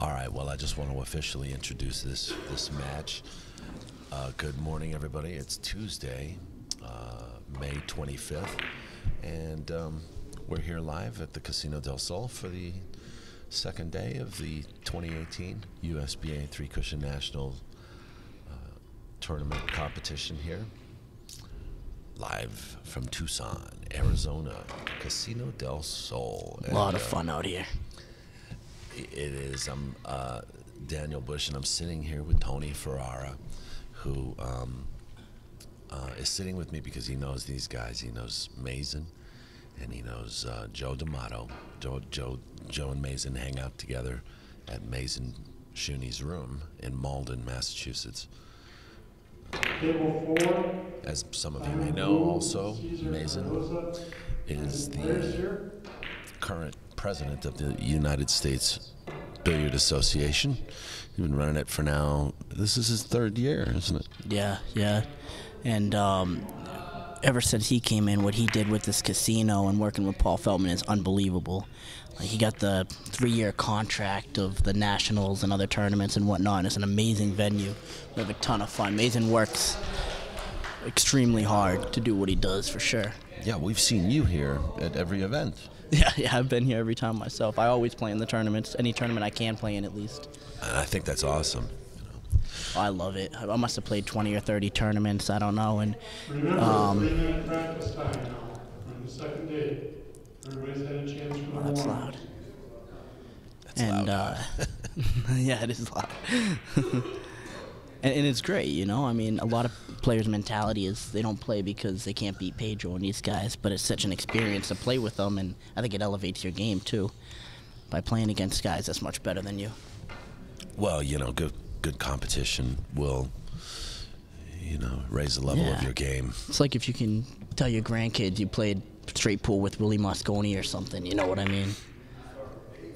All right, well, I just want to officially introduce this match. Good morning, everybody. It's Tuesday, May 25th, and we're here live at the Casino del Sol for the second day of the 2018 USBA Three Cushion National Tournament competition here. Live from Tucson, Arizona, Casino del Sol. A lot of fun out here. It is. I'm Daniel Busch, and I'm sitting here with Tony Ferarra, who is sitting with me because he knows these guys. He knows Mazin, and he knows Joe DeAMATO. Joe and Mazin hang out together at Mazin SHOONI's room in Malden, Massachusetts. As some of you may know, also, Mazin is the current president of the United States Billiard Association. He's been running it for now. This is his third year, isn't it? Yeah. And ever since he came in, what he did with this casino and working with Paul Feldman is unbelievable. Like, he got the 3-year contract of the Nationals and other tournaments and whatnot. And it's an amazing venue. We have a ton of fun. Mazin works extremely hard to do what he does, for sure. Yeah, we've seen you here at every event. Yeah, I've been here every time myself. I always play in the tournaments, any tournament I can play in at least. And I think that's awesome. Oh, I love it. I must have played 20 or 30 tournaments, I don't know. And Remember, 3-minute practice time now on the second day. Everybody's had a chance for the that's warm-up. loud. That's And loud. yeah, it is loud. And it's great, you know. I mean, a lot of players' mentality is they don't play because they can't beat Pedro and these guys, but it's such an experience to play with them, and I think it elevates your game too. By playing against guys that's much better than you. Well, you know, good competition will, you know, raise the level of your game. It's like if you can tell your grandkids you played straight pool with Willie Mosconi or something, you know what I mean?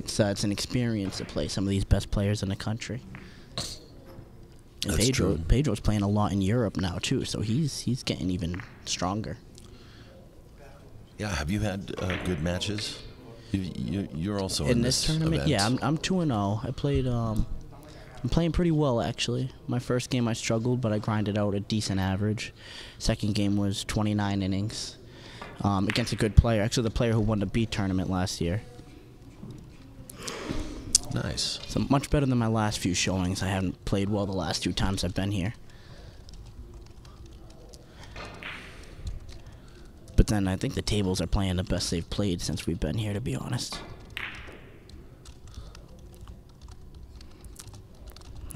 It's an experience to play some of these best players in the country. And That's true. Pedro's playing a lot in Europe now too, so he's getting even stronger. Yeah, have you had good matches? You're also In this tournament, event. yeah, I'm 2-0. I played. I'm playing pretty well actually. My first game I struggled, but I grinded out a decent average. Second game was 29 innings against a good player. Actually, the player who won the B tournament last year. Nice. So much better than my last few showings. I haven't played well the last 2 times I've been here. But then I think the tables are playing the best they've played since we've been here, to be honest.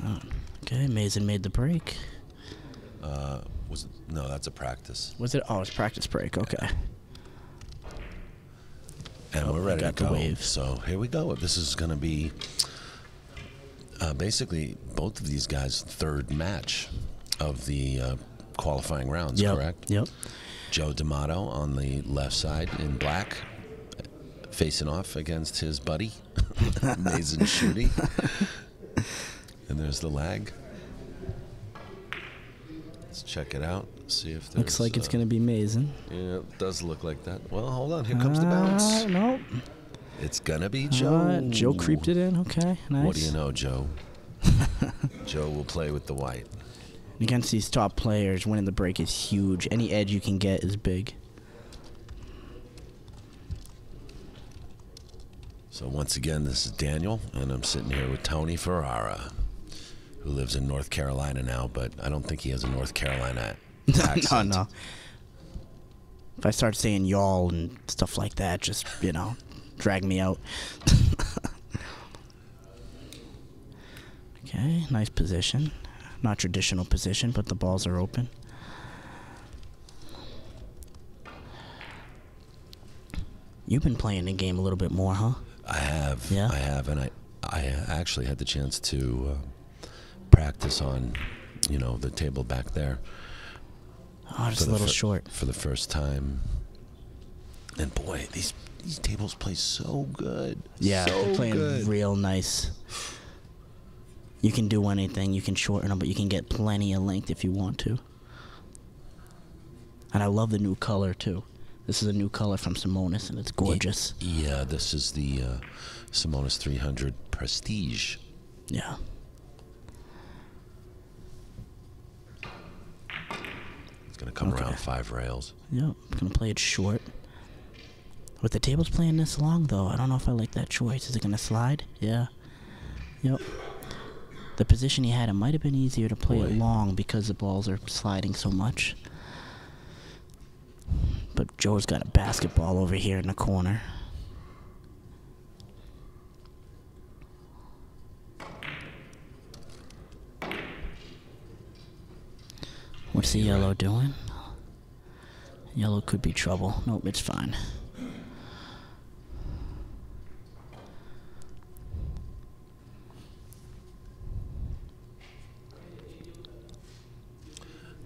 Oh, okay, Mazin made the break. No, that's a practice. Was it? Oh, it's practice break. Okay. And Oh, we're ready to got the go. wave. So here we go. This is going to be basically both of these guys' third match of the qualifying rounds, correct? Yep. Joe DeAMATO on the left side in black, facing off against his buddy, Mazin SHOONI. And there's the lag. Let's check it out. See if there's... Looks like it's going to be Mazin. Yeah, it does look like that. Well, hold on. Here comes the bounce. Nope. It's going to be Joe. Joe creeped it in. Okay, nice. What do you know, Joe? Joe will play with the white. Against these top players, winning the break is huge. Any edge you can get is big. So once again, this is Daniel, and I'm sitting here with Tony Ferarra, who lives in North Carolina now, but I don't think he has a North Carolina accent. No. If I start saying y'all and stuff like that, just, you know, drag me out. Okay, nice position. Not traditional position, but the balls are open. You've been playing the game a little bit more, huh? I have. Yeah? I have, and I actually had the chance to practice on, you know, the table back there. Oh, just a little short. For the first time. And boy, these tables play so good. Yeah, so they're playing good. real nice. You can do anything. You can shorten them, but you can get plenty of length if you want to. And I love the new color, too. This is a new color from Simonis, and it's gorgeous. Yeah, this is the Simonis 300 Prestige. Yeah. It's going to come around 5 rails. Yep, gonna play it short. With the tables playing this long, though, I don't know if I like that choice. Is it gonna slide? Yeah. Yep. The position he had, it might have been easier to play it long because the balls are sliding so much. But Joe's got a basketball over here in the corner. What's the yellow doing? Yellow could be trouble. Nope, it's fine.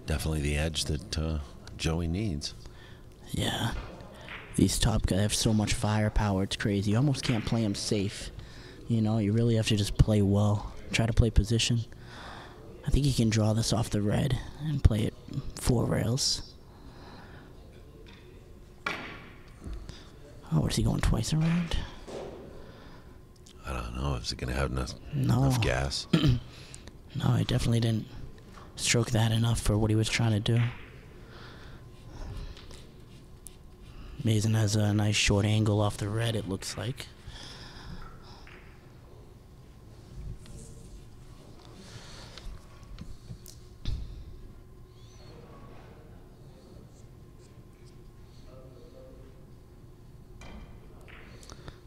Definitely the edge that Joey needs. Yeah. These top guys have so much firepower, it's crazy. You almost can't play them safe. You know, you really have to just play well. Try to play position. I think he can draw this off the red and play it 4 rails. Oh, is he going twice around? I don't know. Is it going to have enough gas? No, I definitely didn't stroke that enough for what he was trying to do. Mazin has a nice short angle off the red, it looks like.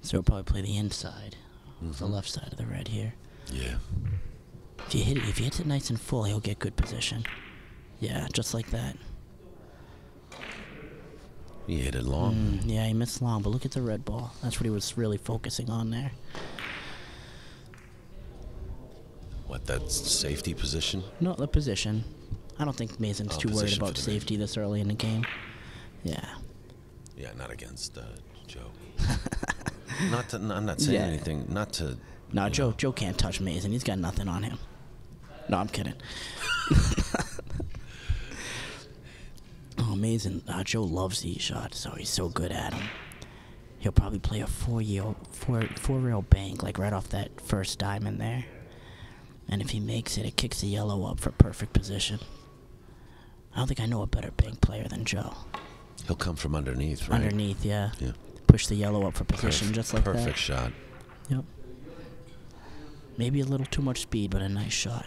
So he'll probably play the inside, the left side of the red here. Yeah. If he hits it nice and full, he'll get good position. Yeah, just like that. He hit it long. Yeah, he missed long, but look at the red ball. That's what he was really focusing on there. What, that safety position? No, the position. I don't think Mazin's too worried about safety this early in the game. Yeah. Yeah, not against Joe. I'm not saying anything. Not to. No, Joe can't touch Mazin. He's got nothing on him. No, I'm kidding. Oh, Mazin. Joe loves these shots, so he's so good at them. He'll probably play a four-rail bank, like right off that first diamond there. And if he makes it, it kicks the yellow up for perfect position. I don't think I know a better bank player than Joe. He'll come from underneath, right? Underneath, yeah. Yeah. Push the yellow up for position, just like that. Perfect shot. Yep. Maybe a little too much speed, but a nice shot.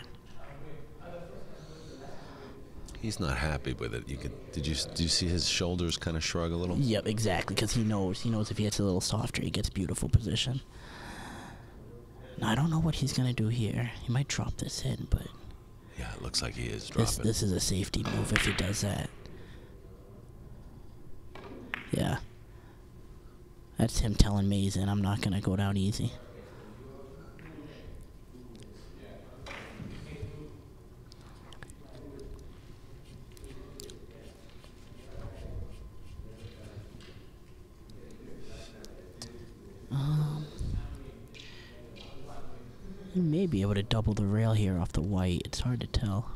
He's not happy with it. Did you see his shoulders kind of shrug a little? Yep, exactly, because he knows if he hits a little softer, he gets beautiful position. Now, I don't know what he's gonna do here. He might drop this in, but yeah, it looks like he is dropping. This is a safety move if he does that. Yeah. That's him telling Mazin, I'm not gonna go down easy. He may be able to double the rail here off the white. It's hard to tell.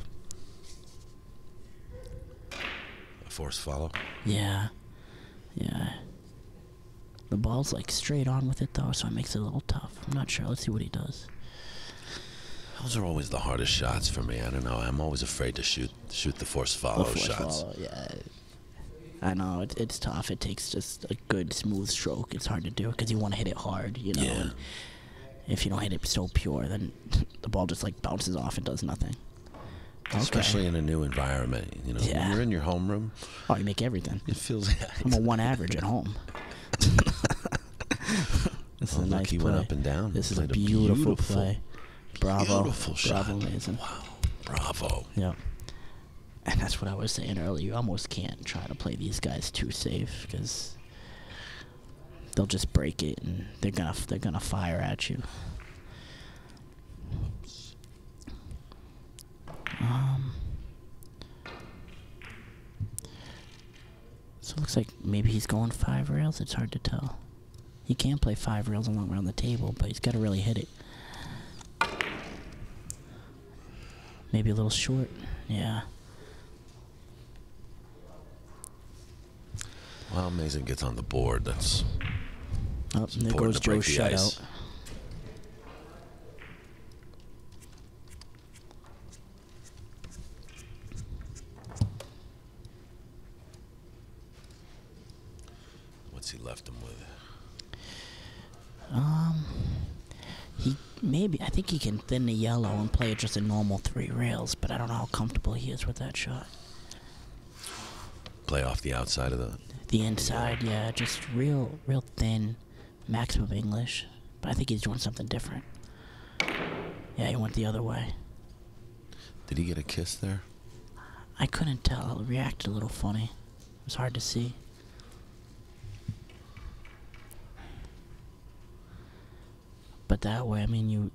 A force follow? Yeah. Yeah. The ball's like straight on with it though, so it makes it a little tough. I'm not sure. Let's see what he does. Those are always the hardest shots for me. I don't know. I'm always afraid to shoot the force follow shots. Yeah. I know, it's tough. It takes just a good smooth stroke. It's hard to do because you want to hit it hard, you know. Yeah. And if you don't hit it so pure, then the ball just like bounces off and does nothing. Especially in a new environment, you know. Yeah. When you're in your homeroom. Oh, you make everything. It feels. I'm a 1 average at home. This is a nice he play. Went up and down. This is a beautiful play. Bravo. Beautiful shot. Bravo, Mazin. Wow. Bravo. Yep. And that's what I was saying earlier. You almost can't try to play these guys too safe because they'll just break it and they're gonna fire at you. So it looks like maybe he's going 5 rails. It's hard to tell. He can play 5 rails along around the table, but he's got to really hit it. Maybe a little short. Yeah. Well, Mazin gets on the board. That's. Oh, there goes Joe's shutout. maybe. I think he can thin the yellow and play it just a normal 3 rails, but I don't know how comfortable he is with that shot. Play off the outside of the inside, yeah, just real thin, maximum English. But I think he's doing something different. Yeah, he went the other way. Did he get a kiss there? I couldn't tell. It reacted a little funny. It was hard to see. But that way, I mean, you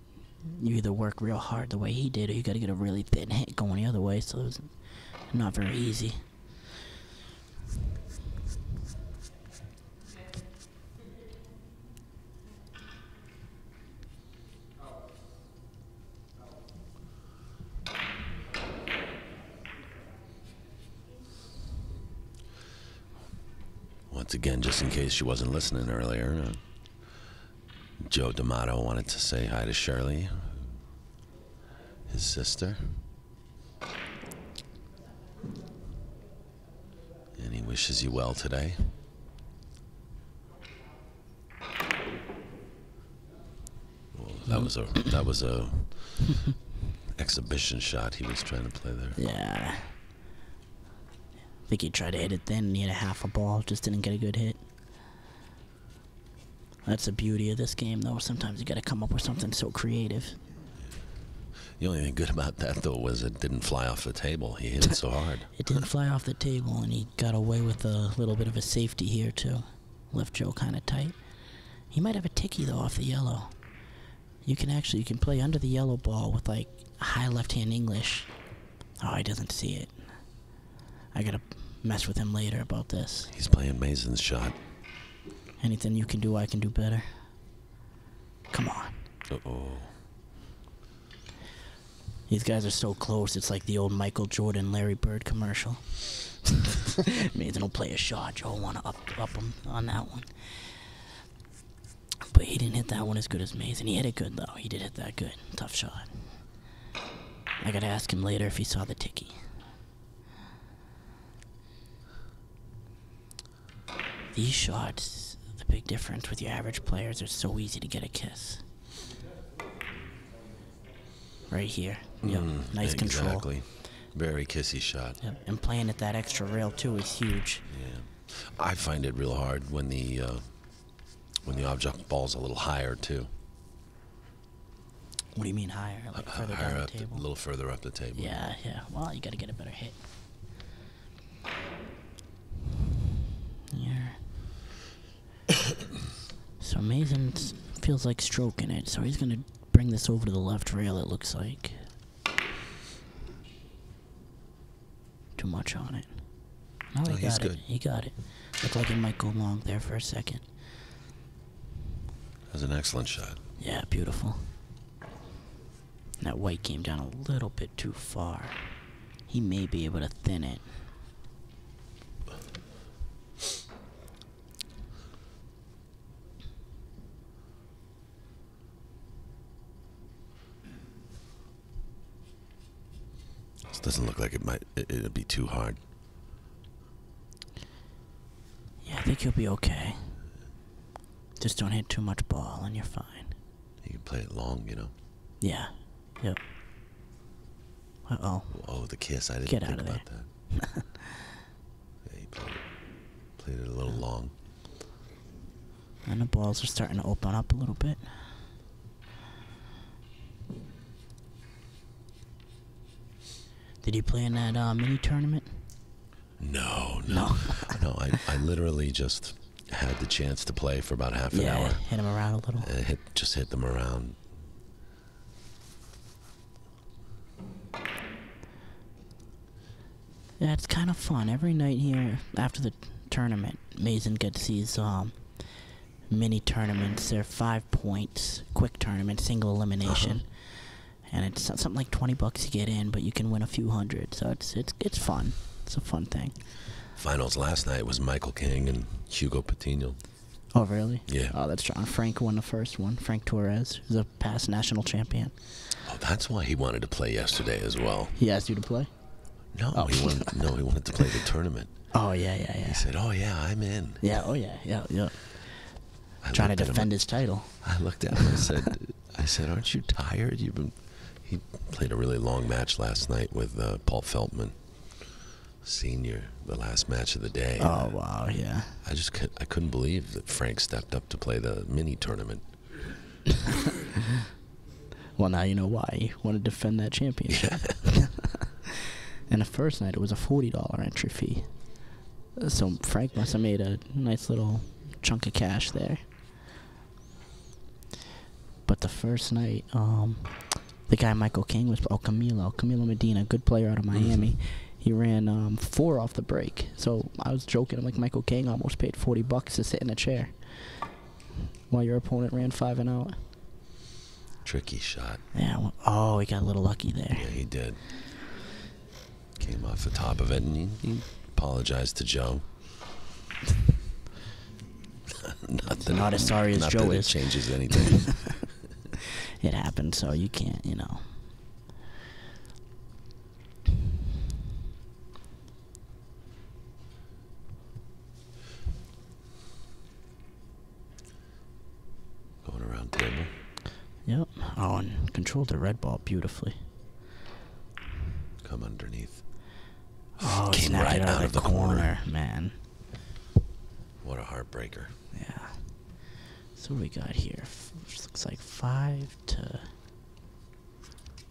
either work real hard the way he did, or you got to get a really thin hit going the other way. So it was not very easy. Once again, just in case she wasn't listening earlier, Joe DeAMATO wanted to say hi to Shirley, his sister. And he wishes you well today. Well, that was a exhibition shot he was trying to play there. Yeah. I think he tried to hit it thin and he hit a half a ball, just didn't get a good hit. That's the beauty of this game, though. Sometimes you gotta come up with something so creative. The only thing good about that, though, was it didn't fly off the table. He hit it so hard. It didn't fly off the table, and he got away with a little bit of a safety here, too. Left Joe kind of tight. He might have a ticky, though, off the yellow. You can play under the yellow ball with, like, high left-hand English. Oh, he doesn't see it. I gotta mess with him later about this. He's playing Mazin's shot. Anything you can do, I can do better. Come on. Uh-oh. These guys are so close, it's like the old Michael Jordan, Larry Bird commercial. Mazin will play a shot, Joe will want to up him on that one. But he didn't hit that one as good as Mazin. He hit it good, though. He did hit that good. Tough shot. I gotta ask him later if he saw the ticky. These shots, the big difference with your average players, they're so easy to get a kiss. Right here. Yep. Nice control. Exactly. Very kissy shot. Yep. And playing at that extra rail too is huge. Yeah. I find it real hard when the object ball's a little higher too. What do you mean higher? Like further higher down up the table? a little further up the table. Yeah, yeah. Well, you got to get a better hit. Yeah. So Mazin feels like stroking it, so he's gonna bring this over to the left rail, it looks like. Too much on it. No, he got it. Good. He got it. Looked like it might go long there for a second. That was an excellent shot. Yeah, beautiful. That white came down a little bit too far. He may be able to thin it. This doesn't look like it'd be too hard. Yeah, I think you'll be okay. Just don't hit too much ball and you're fine. You can play it long, you know. Yeah. Yep. Uh-oh. Oh, the kiss. I didn't Get think out of about that. Yeah, he played it a little long. And the balls are starting to open up a little bit. Did you play in that mini tournament? No. No. No, I literally just had the chance to play for about half an hour. Hit him around a little. Just hit them around. Yeah, it's kind of fun. Every night here, after the tournament, Mazin gets these mini tournaments. They're 5 points, quick tournament, single elimination. And it's something like $20 to get in, but you can win a few hundred. So it's fun. It's a fun thing. Finals last night was Michael King and Hugo Patino. Oh, really? Yeah. Oh, that's strong. Frank won the first one. Frank Torres, who's a past national champion. Oh, that's why he wanted to play yesterday as well. He asked you to play? No, Oh. he wanted to play the tournament. Oh, yeah. He said, "Oh yeah, I'm in." Yeah, oh yeah. Trying to defend his title. I looked at him and I said, aren't you tired? He played a really long match last night with Paul Feldman, Senior, the last match of the day. Oh, wow, yeah. I couldn't believe that Frank stepped up to play the mini tournament. Well, now you know why. He wanted to defend that championship. And the first night, it was a $40 entry fee. So Frank must have made a nice little chunk of cash there. But the first night, the guy Michael King was... Oh, Camilo Medina, good player out of Miami. He ran 4 off the break. So I was joking. I'm like, Michael King almost paid $40 to sit in a chair while your opponent ran 5 and out. Tricky shot. Yeah. Well, oh, he got a little lucky there. Yeah, he did. Came off the top of it, and he apologized to Joe. Not as sorry as Joe is. It changes anything. It happened, so you can't, you know. Going around table. Yep. Oh, and controlled the red ball beautifully. Come underneath. Oh, came snapped right it out of the corner. Man. What a heartbreaker. Yeah. So what we got here? Looks like 5 to...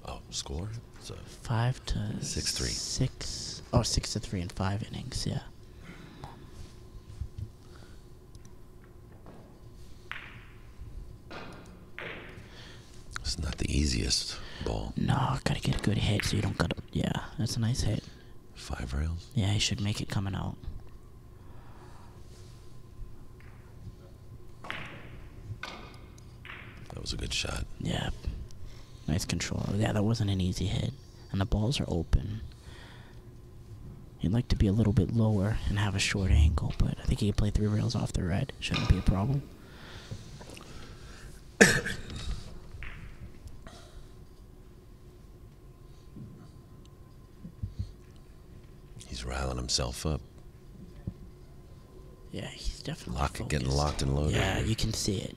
Oh, score? So 5 to... 6-3. 6... Oh, 6 to 3 in 5 innings, yeah. It's not the easiest ball. No, gotta get a good hit so you don't gotta... Yeah, that's a nice hit. 5 rails? Yeah, he should make it coming out. That was a good shot. Yeah. Nice control. Yeah, that wasn't an easy hit. And the balls are open. You'd like to be a little bit lower and have a short angle, but I think he can play 3 rails off the red. Shouldn't be a problem. He's riling himself up. Yeah, he's definitely focused. Getting locked and loaded. Yeah, you can see it.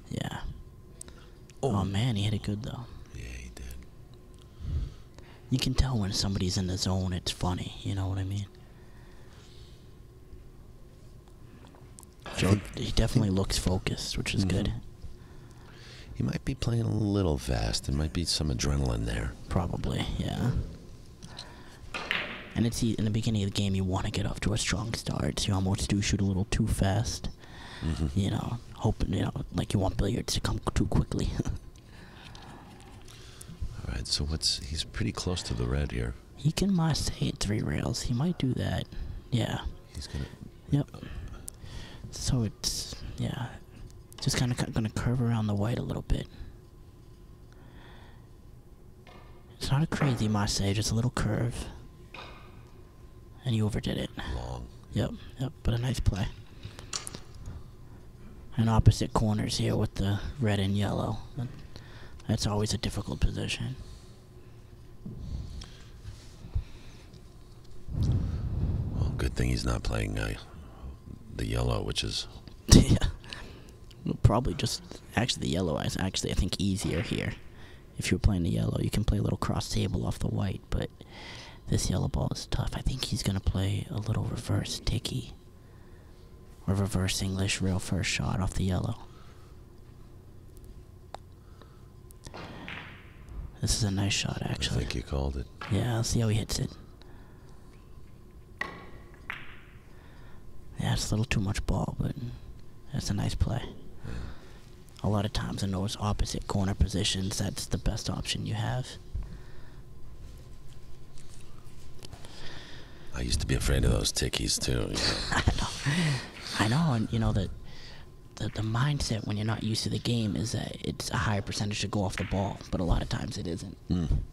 Yeah. Oh, man, he hit it good, though. Yeah, he did. You can tell when somebody's in the zone, it's funny. You know what I mean? Joe, he definitely looks focused, which is good. He might be playing a little fast. There might be some adrenaline there. Probably, yeah. And it's in the beginning of the game, you want to get off to a strong start. So you almost do shoot a little too fast. You know, hoping, you know, like you want billiards to come too quickly. All right, so he's pretty close to the red here. He can stay at 3 rails. He might do that. Yeah. He's gonna. Yep. So it's, yeah, just kind of gonna curve around the white a little bit. It's not a crazy Marseille, just a little curve. And he overdid it. Long. Yep, but a nice play. And opposite corners here with the red and yellow. That's always a difficult position. Well, good thing he's not playing the yellow, which is... Yeah. Well, probably just... Actually, the yellow is actually, I think, easier here. If you're playing the yellow, you can play a little cross table off the white, but this yellow ball is tough. I think he's going to play a little reverse ticky. Or reverse English rail first shot off the yellow. This is a nice shot, actually. I think you called it. Yeah, let's see how he hits it. Yeah, it's a little too much ball, but that's a nice play. Yeah. A lot of times in those opposite corner positions, that's the best option you have. I used to be afraid of those tickies, too. You know. I know, and you know that the mindset when you're not used to the game is that it's a higher percentage to go off the ball, but a lot of times it isn't.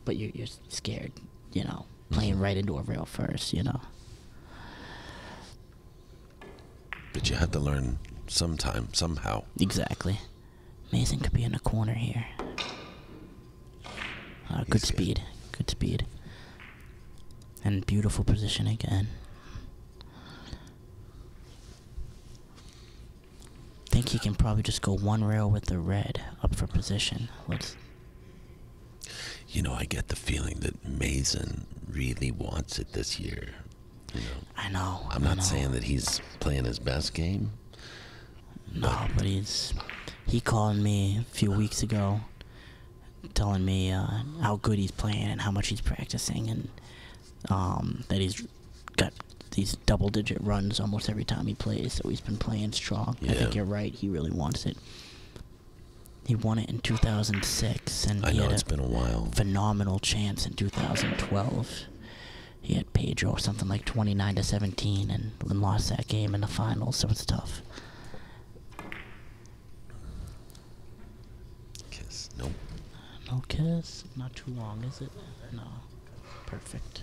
But you're scared, you know, playing right into a rail first, you know. But you have to learn somehow. Exactly. Mazin could be in the corner here. Good speed. Good speed. And beautiful position again. think he can probably just go one rail with the red up for position. You know, I get the feeling that Mazin really wants it this year. You know, I know. I'm not saying that he's playing his best game. No, but he called me a few weeks ago, telling me how good he's playing and how much he's practicing, and that he's got these double-digit runs almost every time he plays. So he's been playing strong. Yeah. I think you're right. He really wants it. He won it in 2006, and I know it's been a while. Phenomenal chance in 2012. He had Pedro something like 29-17, and lost that game in the finals. So it's tough. Kiss. Nope. No kiss. Not too long, is it? No. Perfect.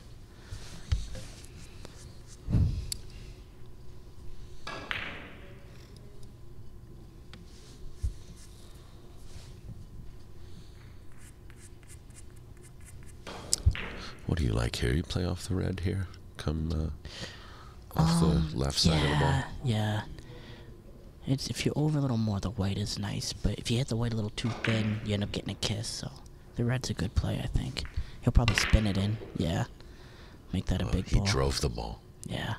What do you like here? You play off the red here? Come off the left side of the ball? Yeah. If you're over a little more, the white is nice. But if you hit the white a little too thin, you end up getting a kiss. So the red's a good play, I think. He'll probably spin it in. Yeah. Make that a big ball. He drove the ball. Yeah.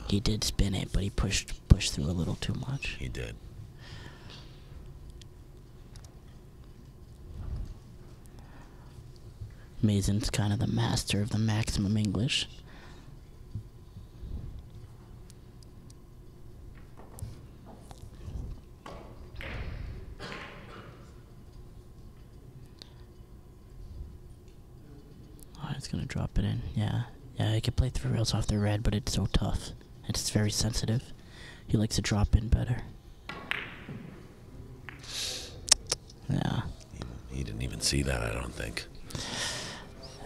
He did spin it, but he pushed through a little too much. He did. Mazin's kind of the master of the maximum English. Oh, it's gonna drop it in. Yeah. Yeah, I could play 3 rails off the red, but it's so tough. It's very sensitive. He likes to drop in better. Yeah. He didn't even see that, I don't think.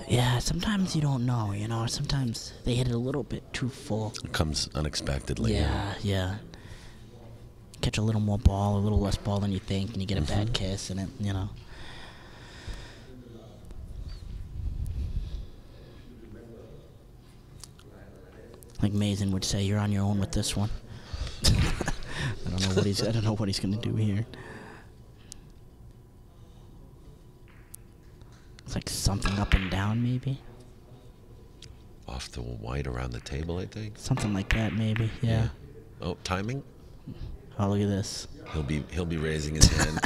Yeah, sometimes you don't know, you know. Sometimes they hit it a little bit too full. It comes unexpectedly. Yeah. Catch a little more ball, a little less ball than you think, and you get a bad kiss, and it, you know. Like Mazin would say, you're on your own with this one. I don't know what he's gonna do here. It's like something up and down, maybe. Off the white around the table, I think. Something like that, maybe. Yeah. Oh, timing? Oh, look at this. He'll be raising his hand.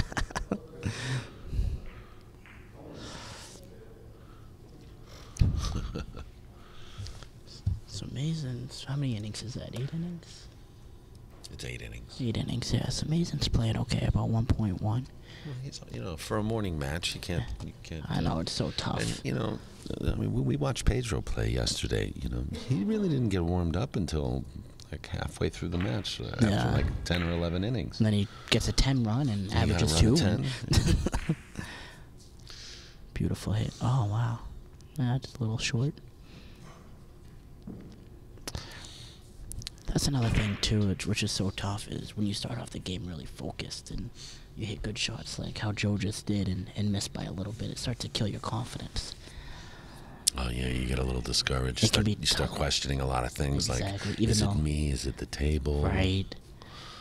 So Mazin's, how many innings is that? 8 innings? It's 8 innings. 8 innings, yeah. So Mazin's playing okay, about 1.1. Well, he's, you know, for a morning match, you can't. I know, it's so tough. And you know, I mean, we watched Pedro play yesterday. You know, he really didn't get warmed up until like halfway through the match, after like 10 or 11 innings. And then he gets a 10 run and averages 2. 10. Beautiful hit. Oh, wow. Yeah, just a little short. That's another thing, too, which is so tough, is when you start off the game really focused and you hit good shots like how Joe just did and missed by a little bit, it starts to kill your confidence. Oh, yeah, you get a little discouraged. You start questioning a lot of things, exactly. like, is it me? Is it the table? Right.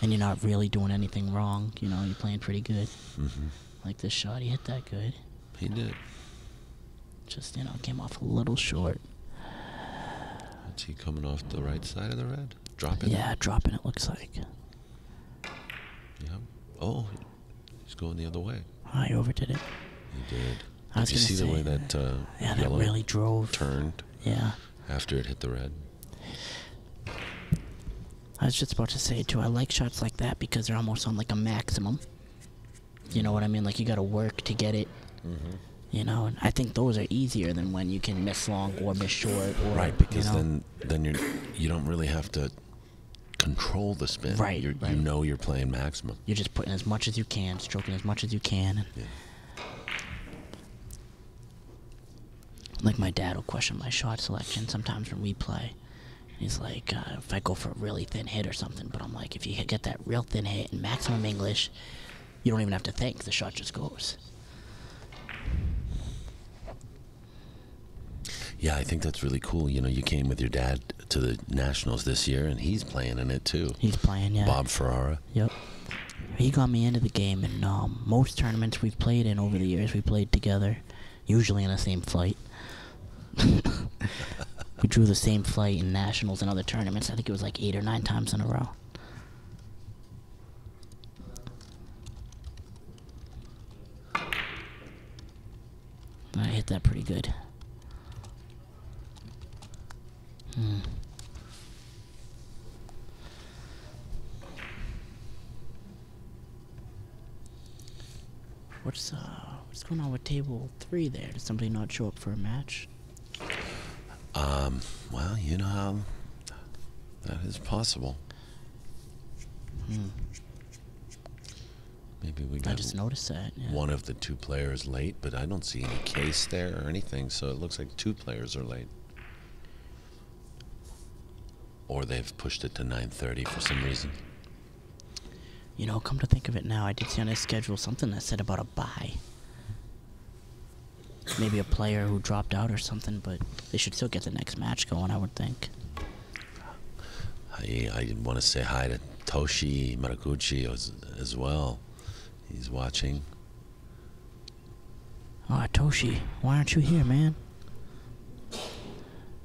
And you're not really doing anything wrong. You know, you're playing pretty good. Mm-hmm. Like this shot, he hit that good. He did. Just, you know, came off a little short. Is he coming off the right side of the red? Dropping? Yeah, dropping it looks like. Yeah. Oh, he's going the other way. Oh, he overdid it. He did. I was Did you see gonna the way say, that that yellow really drove. turned Yeah. after it hit the red? I was just about to say, too, I like shots like that because they're almost on like a maximum. You know what I mean? Like, you got to work to get it. Mm-hmm. You know, and I think those are easier than when you can miss long or miss short. Or, Right, because you know, then you don't really have to control the spin. Right, You right. know you're playing maximum. You're just putting as much as you can, stroking as much as you can. And Yeah. like my dad will question my shot selection sometimes when we play. He's like, if I go for a really thin hit or something, but I'm like, if you get that real thin hit in maximum English, you don't even have to think, the shot just goes. Yeah, I think that's really cool. You know, you came with your dad to the Nationals this year, and he's playing in it too. He's playing, yeah. Bob Ferarra. Yep. He got me into the game, and most tournaments we've played in over the years, we played together, usually in the same flight. We drew the same flight in nationals and other tournaments. I think it was like 8 or 9 times in a row. I hit that pretty good. What's going on with table 3 there? Did somebody not show up for a match? Well, you know how that is possible. Maybe we got I just noticed that. Yeah. one of the 2 players late, but I don't see any case there or anything, so it looks like 2 players are late. Or they've pushed it to 9:30 for some reason. You know, come to think of it now, I did see on his schedule something that said about a bye. Maybe a player who dropped out or something, but they should still get the next match going, I would think. I want to say hi to Toshi Maraguchi as well. He's watching. Oh, Toshi, why aren't you here, man?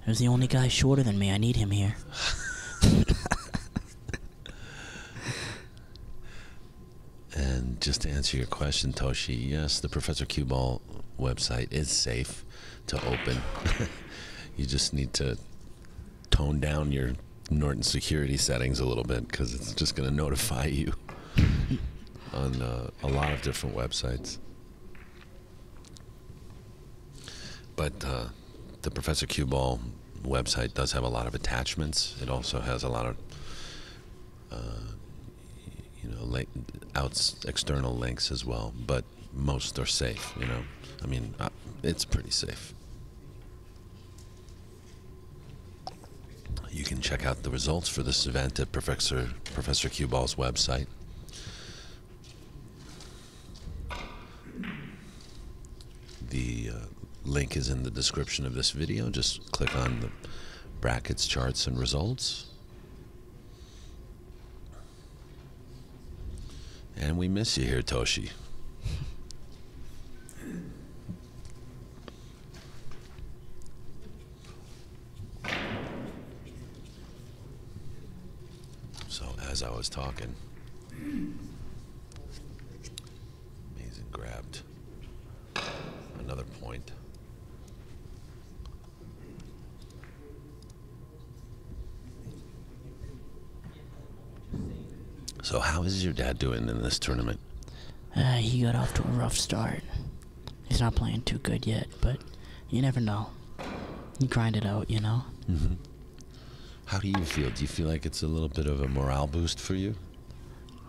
There's the only guy shorter than me. I need him here. And just to answer your question, Toshi, yes, the Professor Cue Ball website is safe to open. You just need to tone down your Norton security settings a little bit, because it's just going to notify you on a lot of different websites. But the Professor Cue Ball website does have a lot of attachments. It also has a lot of external links as well, but most are safe, you know. I mean, it's pretty safe. You can check out the results for this event at Professor Cue Ball's website. The link is in the description of this video. Just click on the brackets, charts, and results. And we miss you here, Toshi. So, as I was talking, Mazin grabbed another point. So how is your dad doing in this tournament? He got off to a rough start. He's not playing too good yet, but you never know. You grind it out, you know? Mm-hmm. How do you feel? Do you feel like it's a little bit of a morale boost for you?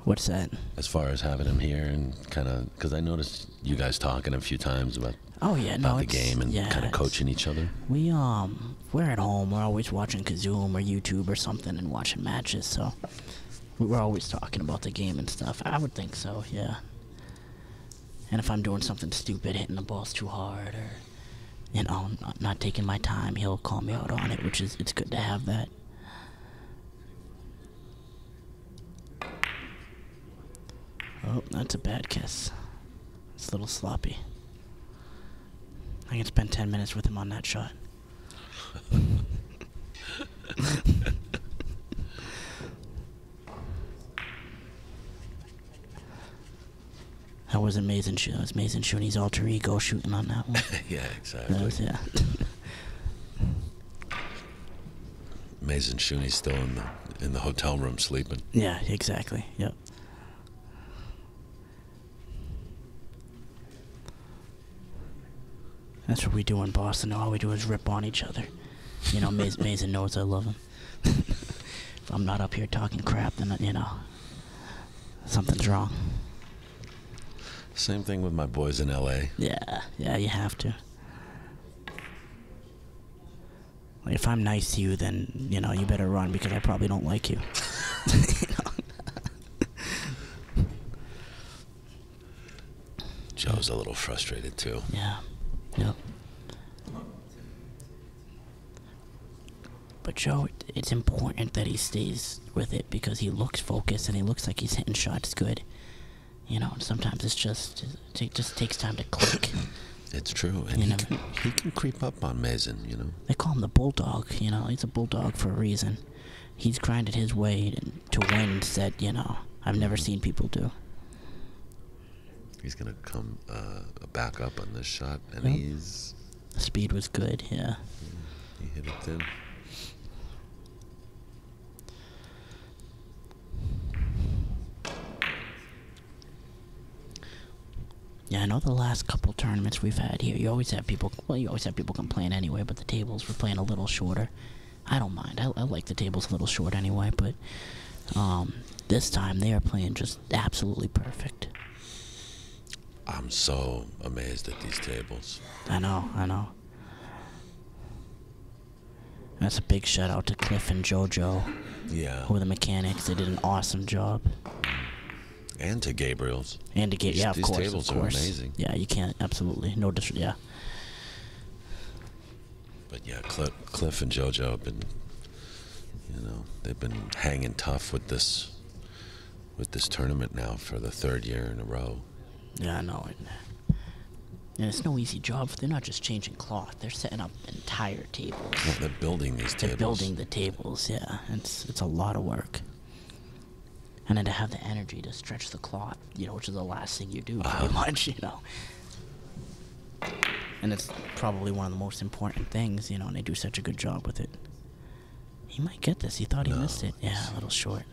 What's that? As far as having him here and kind of, because I noticed you guys talking a few times about the game and kind of coaching each other. We're at home. We're always watching Kazoom or YouTube or something and watching matches, so we're always talking about the game and stuff. I would think so, yeah. And if I'm doing something stupid, hitting the balls too hard, or, you know, not taking my time, he'll call me out on it, which is, it's good to have that. Oh, that's a bad kiss. It's a little sloppy. I can spend 10 minutes with him on that shot. That wasn't Mazin SHOONI. That was Mazin SHOONI's alter ego shooting on that one. Yeah, exactly. That was, yeah. Mazin SHOONI's still in the hotel room sleeping. Yeah, exactly. Yep. That's what we do in Boston. All we do is rip on each other. You know, Mazin knows I love him. If I'm not up here talking crap, then, you know, something's wrong. Same thing with my boys in LA. Yeah, you have to. Like, if I'm nice to you, then, you know, you better run because I probably don't like you. You know? Joe's a little frustrated too. Yeah. Yep. But Joe, it's important that he stays with it because he looks focused and he looks like he's hitting shots good. You know, and sometimes it just takes time to click. It's true, and he can creep up on Mazin, you know. They call him the Bulldog, you know. He's a Bulldog for a reason. He's grinded his way to wins that, you know, I've never seen people do. He's going to come back up on this shot, and The speed was good, yeah. He hit it too. Yeah, I know the last couple tournaments we've had here, you always have people complain anyway, but the tables were playing a little shorter. I don't mind. I like the tables a little short anyway, but this time they are playing just absolutely perfect. I'm so amazed at these tables. I know. That's a big shout out to Cliff and Jojo. Yeah. Who are the mechanics. They did an awesome job. And to Gabriel's. And to get, yeah, of course. These tables are amazing. Yeah, you can't, absolutely. No disrespect, yeah. But yeah, Cliff and Jojo have been, you know, they've been hanging tough with this tournament now for the 3rd year in a row. Yeah, I know. And it's no easy job. They're not just changing cloth. They're setting up entire tables. No, they're building these tables. They're building the tables, yeah. It's a lot of work. And then to have the energy to stretch the cloth, you know, which is the last thing you do, pretty much, you know. And it's probably one of the most important things, you know, and they do such a good job with it. He might get this. He thought he missed it. Yeah, a little short.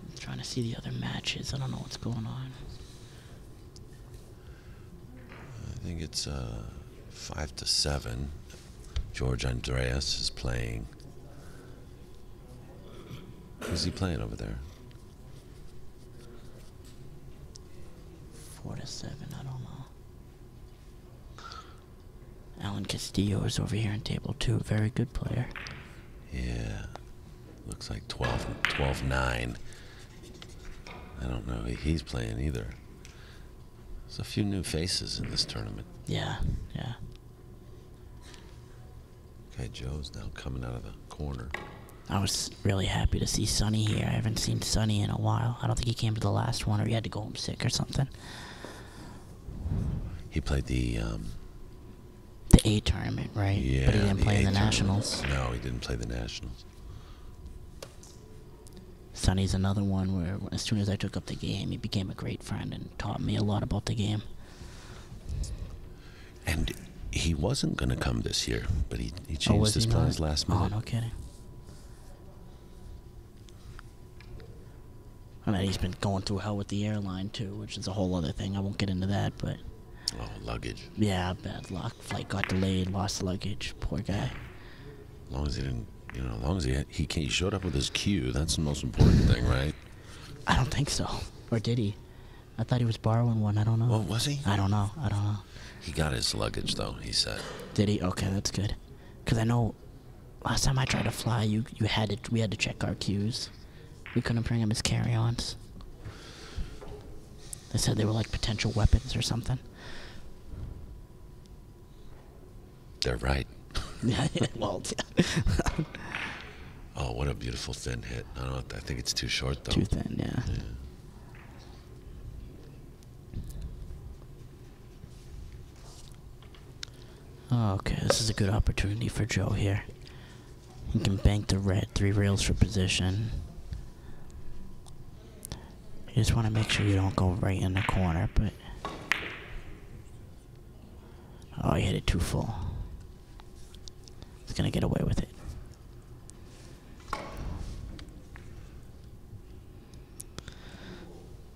I'm trying to see the other matches. I don't know what's going on. I think it's 5-7. George Andreas is playing. Who's he playing over there? 4-7, I don't know. Alan Castillo is over here in table 2. Very good player. Yeah. Looks like 12-9. I don't know who he's playing either. There's a few new faces in this tournament. Yeah. Okay, Joe's now coming out of the corner. I was really happy to see Sonny here. I haven't seen Sonny in a while. I don't think he came to the last one, or he had to go home sick or something. He played the A tournament, right? Yeah, but he didn't play in the A Nationals. No, he didn't play the Nationals. Sonny's another one where as soon as I took up the game, he became a great friend and taught me a lot about the game. And he wasn't going to come this year, but he changed his plans last minute. Oh, no kidding. I mean, he's been going through hell with the airline, too, which is a whole other thing. I won't get into that, but... Oh, luggage. Yeah, bad luck. Flight got delayed, lost luggage. Poor guy. As long as he didn't, you know, as long as he showed up with his cue, that's the most important thing, right? I don't think so. Or did he? I thought he was borrowing one. I don't know. Well, was he? I don't know. He got his luggage, though, he said. Did he? Okay, that's good. Because I know last time I tried to fly, we had to check our cues. We couldn't bring him his carry-ons. They said they were like potential weapons or something. They're right. Well, Oh, what a beautiful thin hit. I think it's too short, though. too thin, yeah. Oh, okay, this is a good opportunity for Joe here. He can bank the red, 3 rails for position. You just want to make sure you don't go right in the corner, but... Oh, he hit it too full. He's going to get away with it.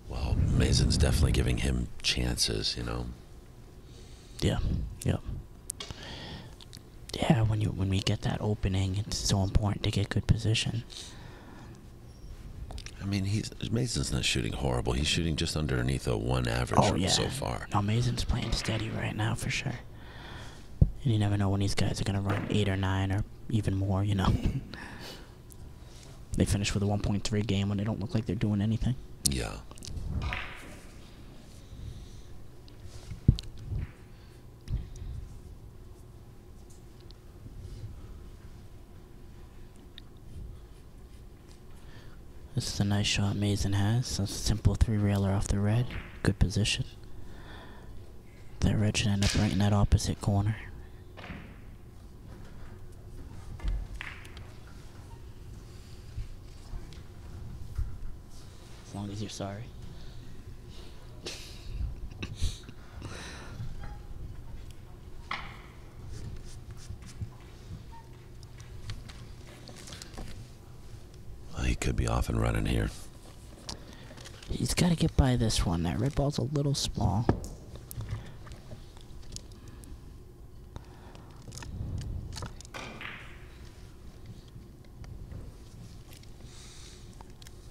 Well, Mazin's definitely giving him chances, you know. Yeah, yep. Yeah, when we get that opening, it's so important to get good position. I mean, Mazin's not shooting horrible. He's shooting just underneath a 1 average so far. No, Mazin's playing steady right now for sure. And you never know when these guys are going to run 8 or 9 or even more, you know. They finish with a 1.3 game when they don't look like they're doing anything. Yeah. This is a nice shot Mazin has. A simple three-railer off the red. Good position. That red should end up right in that opposite corner. As long as you're sorry. Well, he could be off and running here. He's got to get by this one. That red ball's a little small.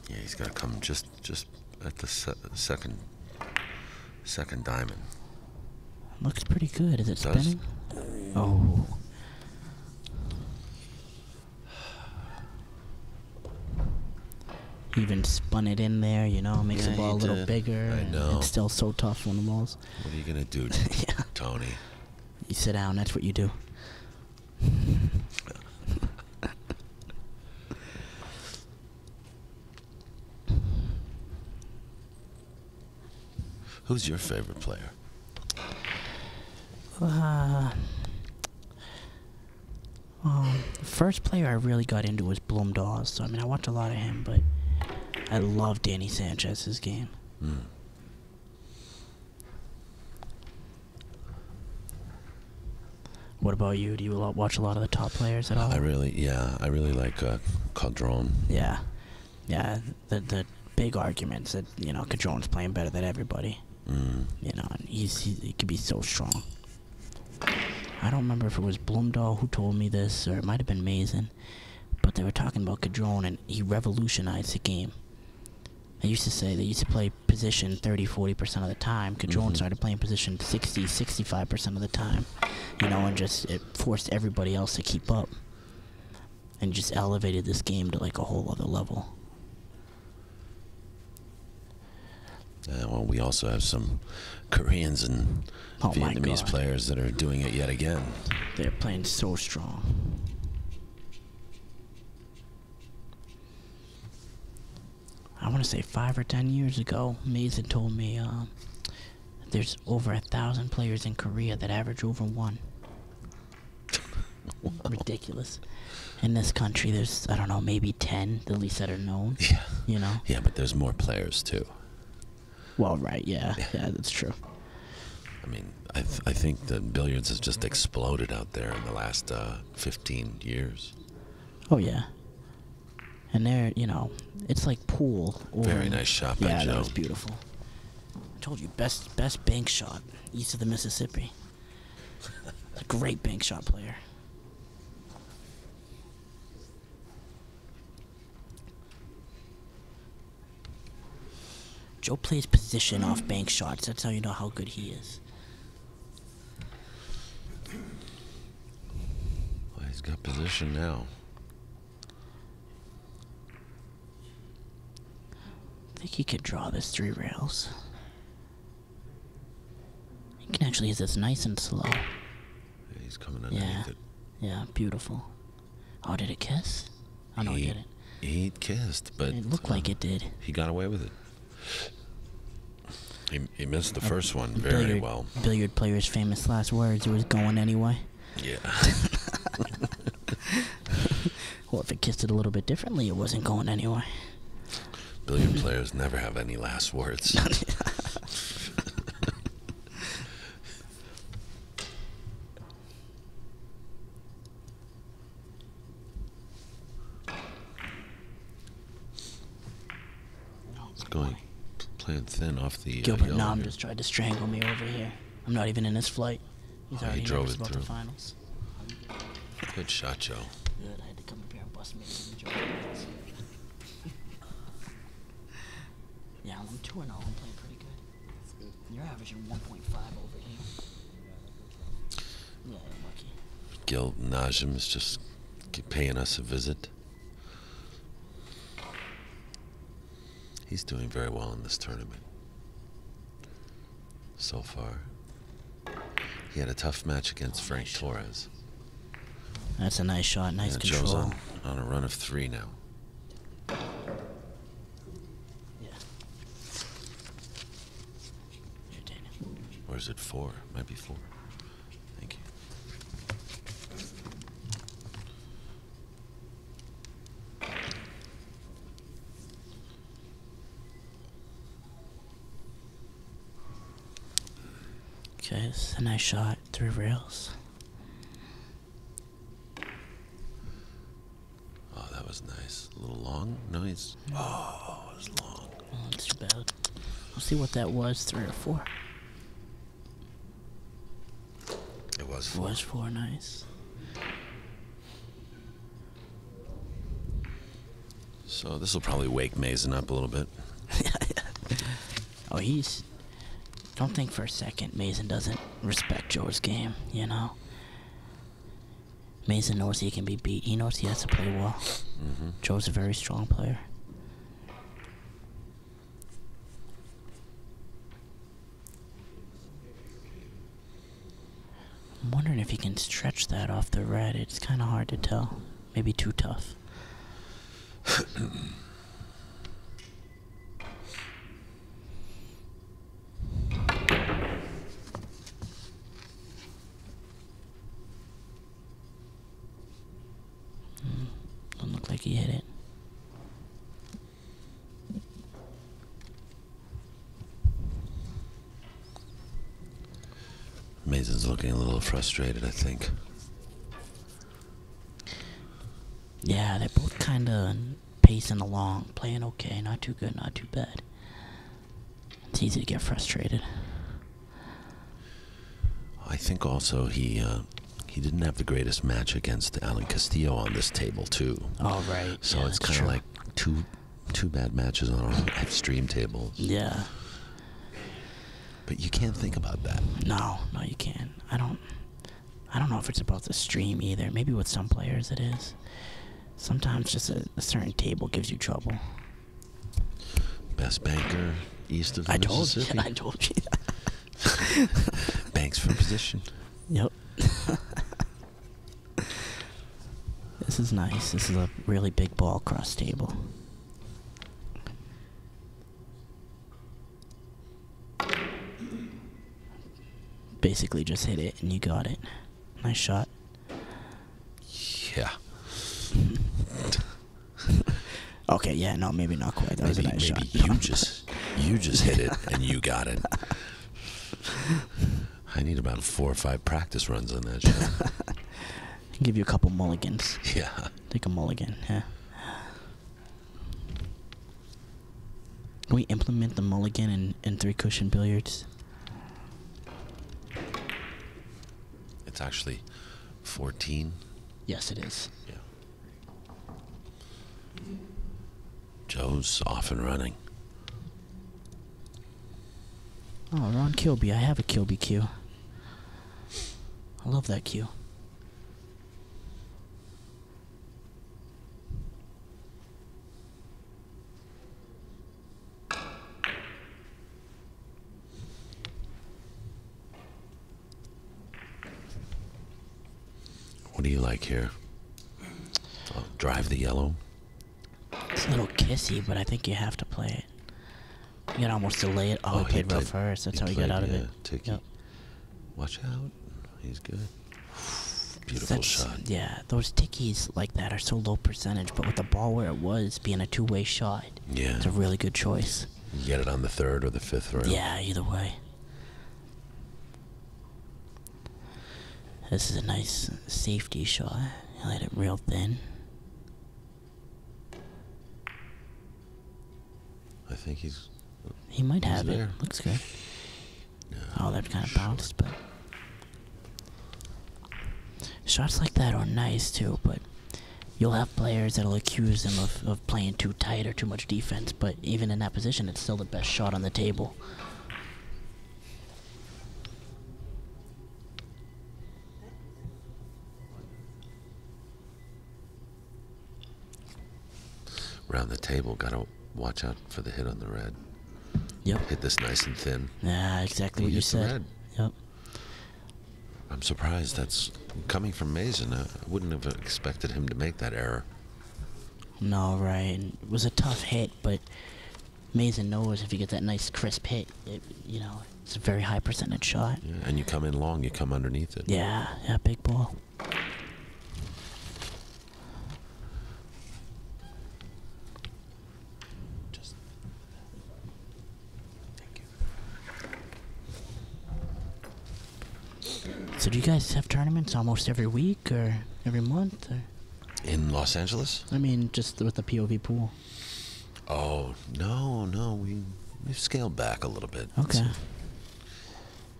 Yeah, he's got to come just at the second diamond. Looks pretty good. Is it spinning? Oh. Even spun it in there, you know, makes the ball a little bigger. I know. It's still so tough on the balls. What are you going to do, Yeah. Tony? You sit down, that's what you do. Who's your favorite player? The first player I really got into was Bloomdahl. So, I mean, I watched a lot of him, but I love Danny Sanchez's game. Mm. What about you? Do you watch a lot of the top players at all? I really like Cadron. Yeah. Yeah, the big arguments that, you know, Cadron's playing better than everybody. Mm. You know, and he could be so strong. I don't remember if it was Bloomdahl who told me this, or it might have been Mazin, but they were talking about Cadron, and he revolutionized the game. They used to play position 30-40% of the time. Cadron started playing position 60-65% of the time, you know, and it forced everybody else to keep up, and just elevated this game to like a whole other level. Well, we also have some Koreans and Vietnamese players that are doing it yet again. They're playing so strong. I want to say 5 or 10 years ago, Mazin told me there's over 1,000 players in Korea that average over 1. Wow. Ridiculous. In this country, there's, I don't know, maybe 10, the least that are known. Yeah. You know? Yeah, but there's more players too. Well, right, yeah, that's true. I mean, I think that billiards has just exploded out there in the last 15 years. Oh, yeah. And they're, you know, it's like pool. Very nice shot by Joe. Yeah, that was beautiful. I told you, best bank shot east of the Mississippi. A great bank shot player. Joe plays position off bank shots. That's how you know how good he is. Well, he's got position now. I think he could draw this 3 rails. He can actually hit this nice and slow. Yeah, he's coming underneath it. Yeah, beautiful. Oh, did it kiss? Oh, no, it didn't. He kissed, but It looked like it did. He got away with it. He missed the first one very well. Billiard player's famous last words, it was going anyway. Yeah. Well, if it kissed it a little bit differently, it wasn't going anyway. Billiard players never have any last words. Playing thin off the Gilbert Nam just tried to strangle me over here. I'm not even in his flight. He's already drove nervous it about through. the finals. Good shot, Joe. Good, I had to come up here and bust me in the Joe. Yeah, I'm 2-0. I'm playing pretty good. You're averaging 1.5 over here. Yeah, lucky. Gil Najim is just paying us a visit. He's doing very well in this tournament so far. He had a tough match against Frank Torres. That's a nice shot, nice control. Joe's on a run of 3 now. Or is it 4? Might be 4. Thank you. Okay, this is a nice shot through rails. Oh, that was nice. A little long? No, he's... Oh, it was long. Oh, that's too bad. We'll see what that was, 3 or 4. It was It 4. was 4, nice. So this will probably wake Mazin up a little bit. Oh, he's... Don't think for a second Mazin doesn't respect Joe's game, you know? Mazin knows he can be beat. He knows he has to play well. Mm-hmm. Joe's a very strong player. I'm wondering if he can stretch that off the red. It's kind of hard to tell. Maybe too tough. Don't look like he hit it. Mazin's looking a little frustrated, I think. Yeah, they're both kind of pacing along, playing okay, not too good, not too bad. It's easy to get frustrated. I think also he didn't have the greatest match against Alan Castillo on this table too. Oh, right. So yeah, it's that's kind of true. like two bad matches on our extreme tables. Yeah. But you can't think about that. No, you can't. I don't know if it's about the stream either. Maybe with some players it is. Sometimes just a certain table gives you trouble. Best banker east of the I Mississippi. told you that. Banks for position. Yep. This is nice. This is a really big ball cross table. Basically just hit it and you got it. Nice shot. Yeah. Okay, yeah, no, maybe not quite. That was a nice shot. you just hit it and you got it. I need about 4 or 5 practice runs on that shot. I'll give you a couple mulligans. Yeah. Take a mulligan, yeah. Can we implement the mulligan in 3-cushion billiards? It's actually 14. Yes, it is. Yeah. Joe's off and running. Oh, we're on Kilby. I have a Kilby cue. I love that cue. What do you like here? Drive the yellow? It's a little kissy, but I think you have to play it. You gotta almost delay it. Oh, he played real first. That's how he got out of it. Ticky. Yep. Watch out. He's good. Beautiful shot. Yeah, those tickies like that are so low percentage, but with the ball where it was, being a two-way shot, Yeah. it's a really good choice. You get it on the 3rd or the 5th rail. Yeah, either way. This is a nice safety shot. I let it real thin. I think he's... He might have there. it. Looks good. No, Oh, that kind of bounced, but... Shots like that are nice, too, but... You'll have players that'll accuse them of playing too tight or too much defense, but even in that position, it's still the best shot on the table. Around the table, gotta watch out for the hit on the red. Yep. Hit this nice and thin. Yeah, exactly what you Use the said. red. Yep. I'm surprised that's coming from Mazin. I wouldn't have expected him to make that error. No, right. And it was a tough hit, but Mazin knows if you get that nice crisp hit, you know, It's a very high percentage shot. Yeah, and you come in long, you come underneath it. Yeah, yeah, big ball. Just thank you. So do you guys have tournaments almost every week or every month? Or? In Los Angeles? I mean, just with the POV pool. Oh, no, we've scaled back a little bit. Okay.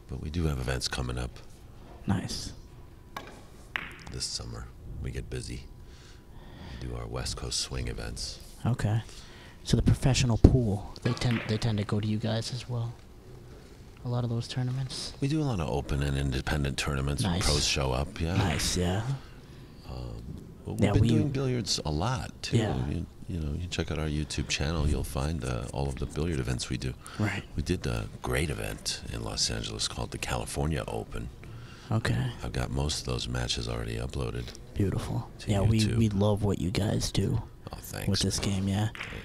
But we do have events coming up Nice. this summer. We get busy. We do our West Coast swing events. Okay. So the professional pool, they tend to go to you guys as well. A lot of those tournaments. We do a lot of open and independent tournaments. Nice. Pros show up, yeah. Nice, yeah. Well, Yeah, we've been we- doing billiards a lot, too. Yeah. You know, you check out our YouTube channel, you'll find all of the billiard events we do. Right. We did a great event in Los Angeles called the California Open. Okay. I've got most of those matches already uploaded. Beautiful. To Yeah, YouTube. we love what you guys do Oh, thanks. with this game, yeah. Thank you.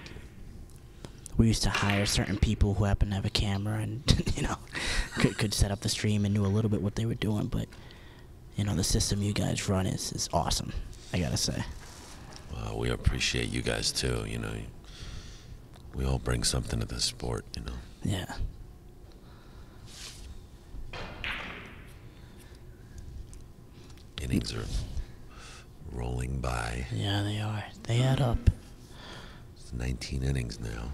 We used to hire certain people who happen to have a camera and, you know, could set up the stream and knew a little bit what they were doing, but, you know, the system you guys run is awesome, I gotta say. Well, we appreciate you guys, too. You know, we all bring something to the sport, you know. Yeah. Innings are rolling by. Yeah, they are. They add up. It's 19 innings now.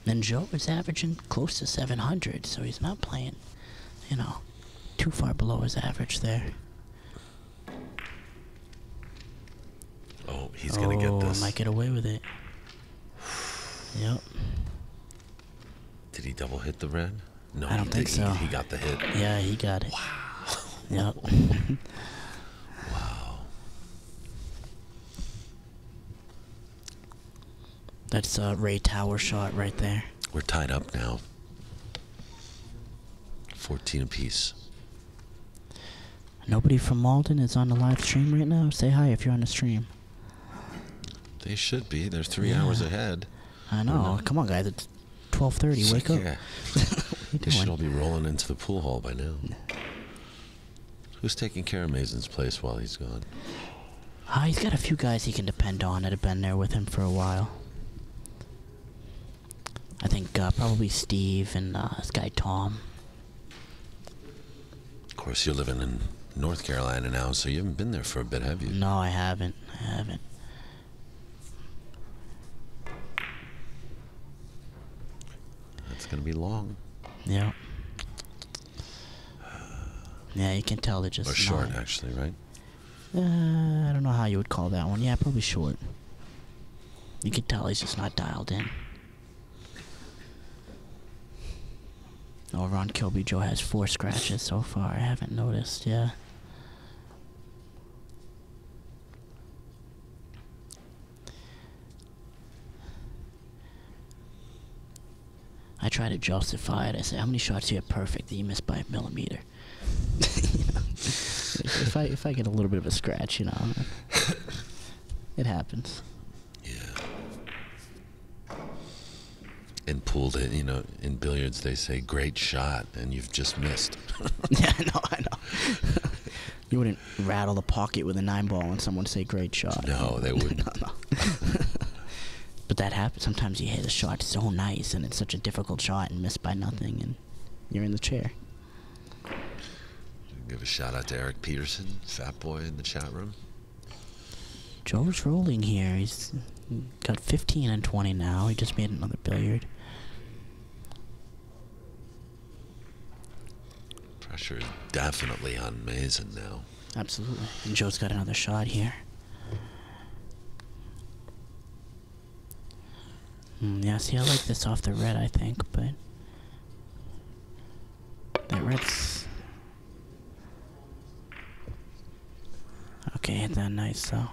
And Joe is averaging close to 700, so he's not playing, you know, too far below his average there. Oh, he's going to get this. Might get away with it. Yep. Did he double hit the red? No, I don't he think did. so. He got the hit. Yeah, he got it. Wow. Yep. Wow. That's a Ray Tower shot right there. We're tied up now. 14 apiece. Nobody from Malden is on the live stream right now. Say hi if you're on the stream. They should be. They're 3 Yeah. hours ahead. I know. Come on, guys. It's 12:30. Wake up. Yeah. What are They you should all doing? be rolling into the pool hall by now. Who's taking care of Mazin's place while he's gone? He's got a few guys he can depend on that have been there with him for a while. I think probably Steve and this guy Tom. Of course, you're living in North Carolina now, so you haven't been there for a bit, have you? No, I haven't. That's going to be long. Yeah. Yeah, you can tell they're just Or short, not- actually, right? I don't know how you would call that one. Yeah, probably short. You can tell he's just not dialed in. Over on Kilby, Joe has 4 scratches so far. I haven't noticed, yeah. I try to justify it. I say, how many shots do you have perfect that you missed by a millimeter? You know? If I get a little bit of a scratch, you know, it happens. Yeah. In pool, you know, in billiards, they say, great shot, and you've just missed. Yeah, I know. You wouldn't rattle the pocket with a 9-ball and someone say great shot. No, they wouldn't. No. But that happens. Sometimes you hit a shot so nice and it's such a difficult shot and miss by nothing and you're in the chair. Give a shout out to Eric Peterson, fat boy in the chat room. Joe's rolling here. He's got 15 and 20 now. He just made another billiard. Pressure is definitely on Mazin now. Absolutely. And Joe's got another shot here. Yeah, see, I like this off the red, I think, but that red's okay. Hit that nice though.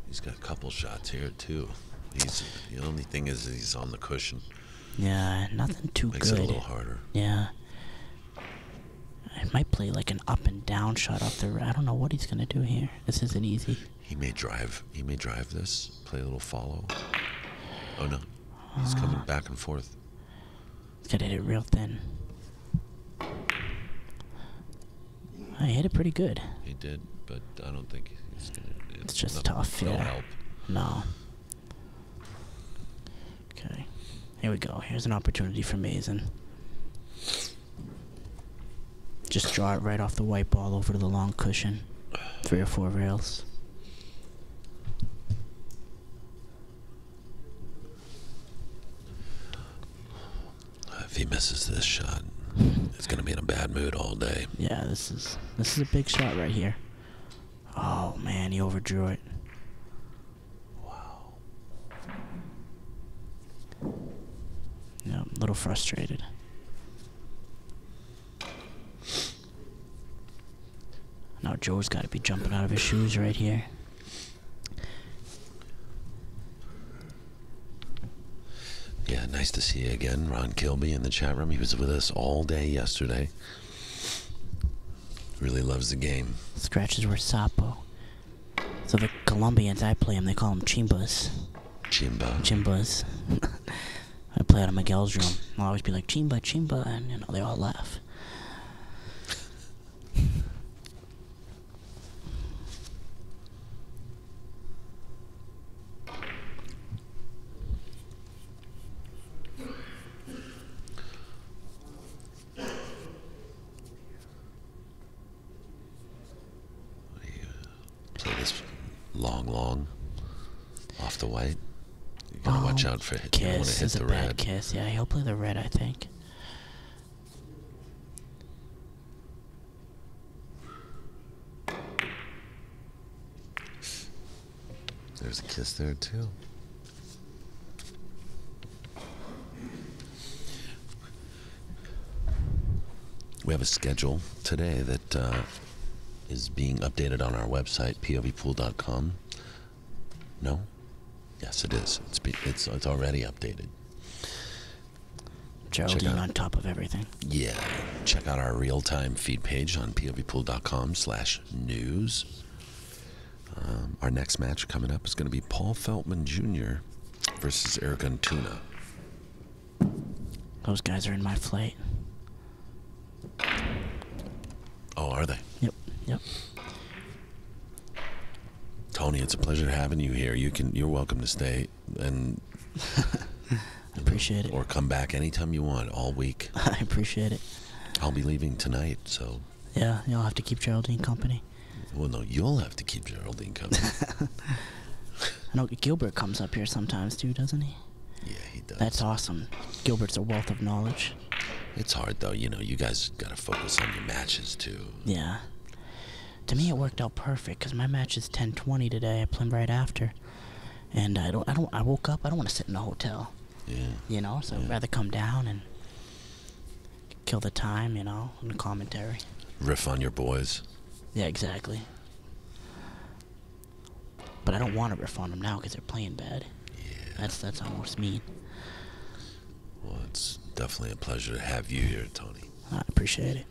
He's got a couple shots here too. The only thing is he's on the cushion. Yeah, nothing too Makes good. it a little harder. Yeah. might play like an up and down shot off the. I don't know what he's gonna do here. This isn't easy. He may drive. He may drive this. Play a little follow. Oh no, he's coming back and forth. He's gotta hit it real thin. I hit it pretty good. He did, but I don't think he's gonna. It's just tough. No Yeah. help. No. Okay. Here we go. Here's an opportunity for Mazin. Just draw it right off the white ball over to the long cushion. 3 or 4 rails. If he misses this shot, it's gonna be in a bad mood all day. Yeah, this is a big shot right here. Oh man, he overdrew it. Wow. Yeah, a little frustrated. Now Joe's got to be jumping out of his shoes right here. Yeah, nice to see you again, Ron Kilby in the chat room. He was with us all day yesterday. Really loves the game. Scratches were Sapo. So the Colombians, I play them, they call them Chimbas. Chimba. Chimbas. I play out of Miguel's room. I'll always be like, Chimba, Chimba, and you know, they all laugh. Play this long off the white. You gotta watch out for it. You don't want to hit Is the a red. bad kiss. Yeah, he'll play the red, I think. There's a kiss there too. We have a schedule today that is being updated on our website, POVPOOL.com. No? Yes, it is. It's already updated. Geraldine on top of everything. Yeah. Check out our real-time feed page on POVPOOL.com/news. Our next match coming up is going to be Paul Feltman Jr. versus Eric Antuna. Those guys are in my flight. Oh, are they? Yep. Tony, it's a pleasure having you here. You're welcome to stay and Appreciate it. or come back anytime you want all week. I appreciate it. I'll be leaving tonight, so Yeah, you'll have to keep Geraldine company. well, no, you'll have to keep Geraldine company. I know Gilbert comes up here sometimes too, doesn't he? Yeah, he does. That's awesome. Gilbert's a wealth of knowledge. It's hard though, you know. You guys got to focus on your matches too. Yeah. To me, it worked out perfect because my match is 10:20 today. I play right after, and I woke up. I don't want to sit in a hotel. Yeah. You know, so I'd rather come down and kill the time. You know, in the commentary. Riff on your boys. Yeah, exactly. But I don't want to riff on them now because they're playing bad. Yeah. That's almost mean. Well, it's definitely a pleasure to have you here, Tony. I appreciate it.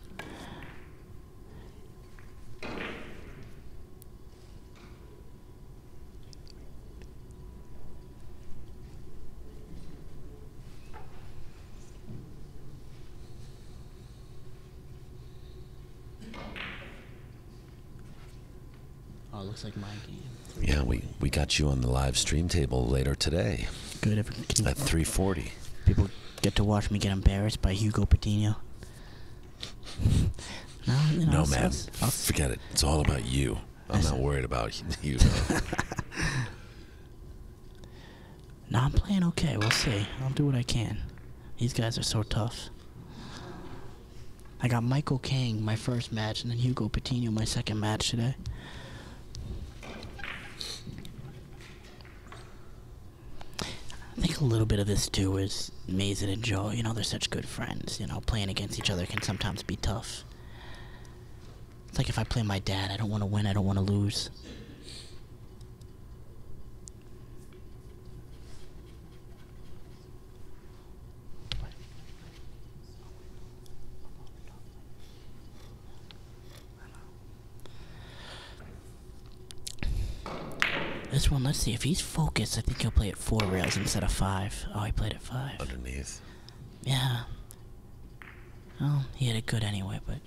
Oh, it looks like my game. Yeah, we got you on the live stream table later today Good. at 3:40. People get to watch me get embarrassed by Hugo Patino. No, you know, No, man, I'll forget it. It's all about you. I'm not worried about you. No, I'm playing okay. We'll see. I'll do what I can. These guys are so tough. I got Michael Kang my first match, and then Hugo Patino my second match today. I think a little bit of this too is Mazin and Joe. You know, they're such good friends. You know, playing against each other can sometimes be tough. It's like if I play my dad, I don't want to win, I don't want to lose. This one, let's see. If he's focused, I think he'll play at 4 rails instead of 5. Oh, he played at 5. Underneath. Yeah. Well, he had it good anyway, but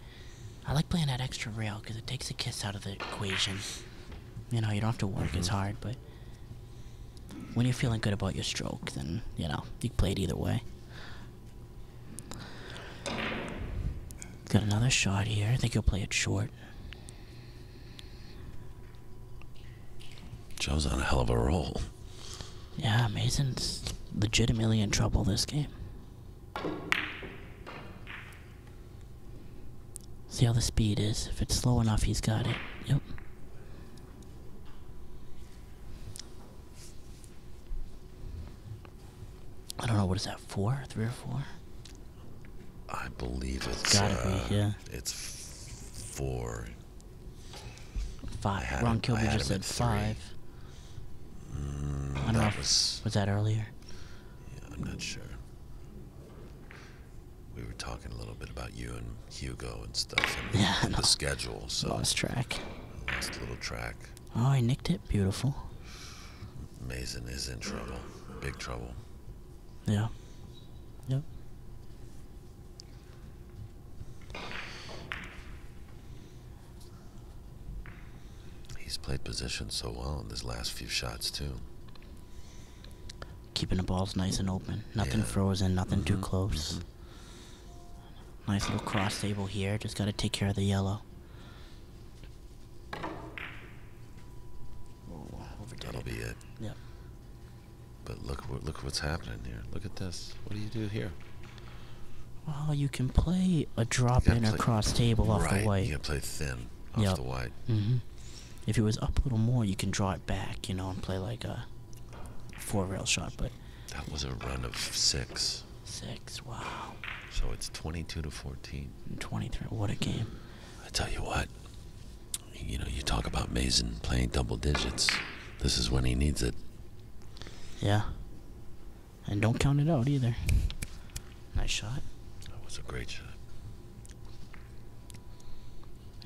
I like playing that extra rail because it takes a kiss out of the equation. You know, you don't have to work as hard, but when you're feeling good about your stroke, then, you know, you can play it either way. Got another shot here. I think he'll play it short. Joe's on a hell of a roll. Yeah, Mason's legitimately in trouble this game. See how the speed is. If it's slow enough, he's got it. Yep. I don't know, what is that, 4? 3 or 4? I believe it's gotta be, yeah. It's 4. 5. Ron Kilby just said 5. I don't know if was that earlier? Yeah, I'm not sure. We were talking a little bit about you and Hugo and stuff, and the schedule. So lost track. Lost a little track. Oh, he nicked it. Beautiful. Mazin is in trouble. Big trouble. Yeah. Yep. He's played position so well in his last few shots too. Keeping the balls nice and open. Nothing frozen, nothing too close. Nice little cross table here. Just got to take care of the yellow. That'll be it. Yep. But look what's happening here. Look at this. What do you do here? Well, you can play a drop in or cross table off the white. You can play thin off the white. If it was up a little more, you can draw it back, you know, and play like a 4 rail shot. But that was a run of 6. 6, wow. So it's 22 to 14. And 23. What a game! I tell you what. You know, you talk about Mazin playing double digits. This is when he needs it. Yeah. And don't count it out either. Nice shot. That was a great shot.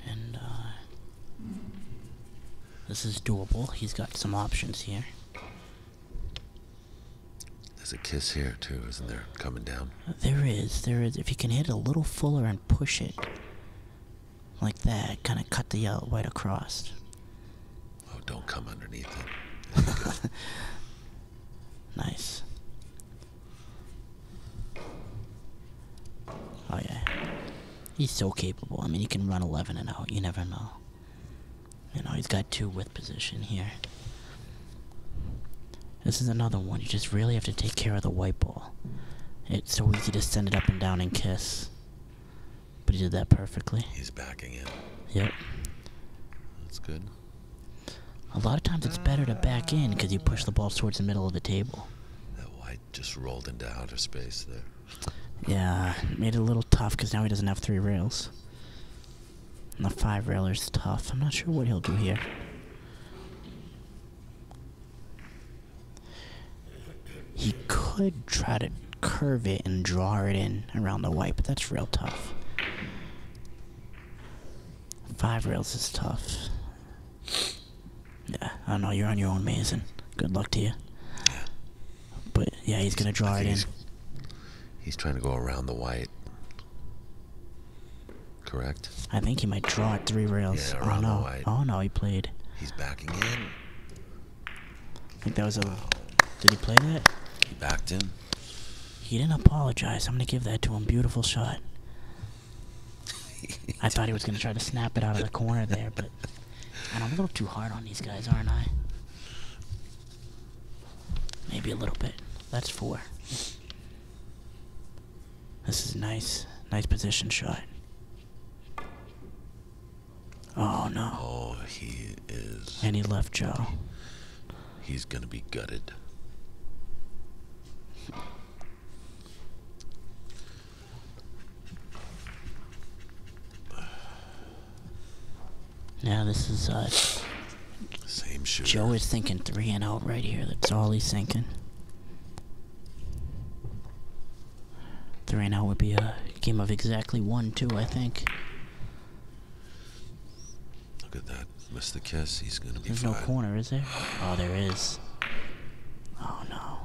And this is doable. He's got some options here. There's a kiss here too, isn't there? Coming down. There is. If you can hit it a little fuller and push it like that, kind of cut the yellow white across. Oh, don't come underneath it. Nice. Oh yeah. He's so capable. I mean, he can run 11 and out. You never know. You know, he's got 2 with position here. This is another one. You just really have to take care of the white ball. It's so easy to send it up and down and kiss. But he did that perfectly. He's backing in. Yep. That's good. A lot of times it's better to back in because you push the ball towards the middle of the table. That white just rolled into outer space there. Yeah, made it a little tough because now he doesn't have 3 rails. And the 5 railer's tough. I'm not sure what he'll do here. He could try to curve it and draw it in around the white, but that's real tough. 5 rails is tough. Yeah, I don't know, you're on your own, Mazin. Good luck to you. Yeah. But yeah, he's gonna draw it in. He's trying to go around the white. Correct? I think he might draw at 3 rails. Yeah, around the white. Oh no, he played. He's backing in. I think that was a... Did he play that? He backed in. He didn't apologize. I'm gonna give that to him. Beautiful shot. I thought he was gonna try to snap it out of the corner there, but... And I'm a little too hard on these guys, aren't I? Maybe a little bit. That's 4. This is nice. Nice position shot. Oh, no. Oh, he is. And he left Joe. He's gonna be gutted. Yeah, this is, Same shooter. Joe is thinking 3 and out right here. That's all he's thinking. 3 and out would be a game of exactly 1-2, I think. Look at that. Missed the kiss. He's gonna be There's fine. no corner, is there? Oh, there is. Oh no.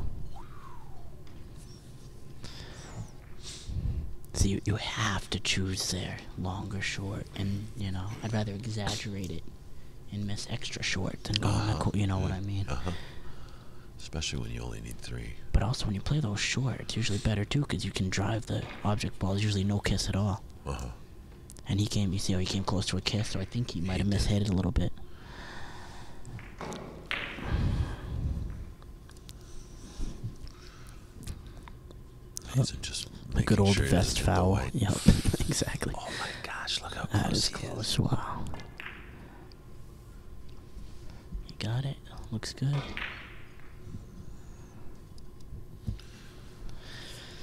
So you have to choose there, long or short, and you know I'd rather exaggerate it and miss extra short than go in the you know what I mean. Especially when you only need 3. But also when you play those short, it's usually better too because you can drive the object ball. There's usually no kiss at all. And he came. You see how he came close to a kiss, so I think he might have mishit it a little bit. These are just A good old sure vest foul. Yep, exactly. Oh my gosh, look how That close is he close. is. Wow. You got it. Looks good.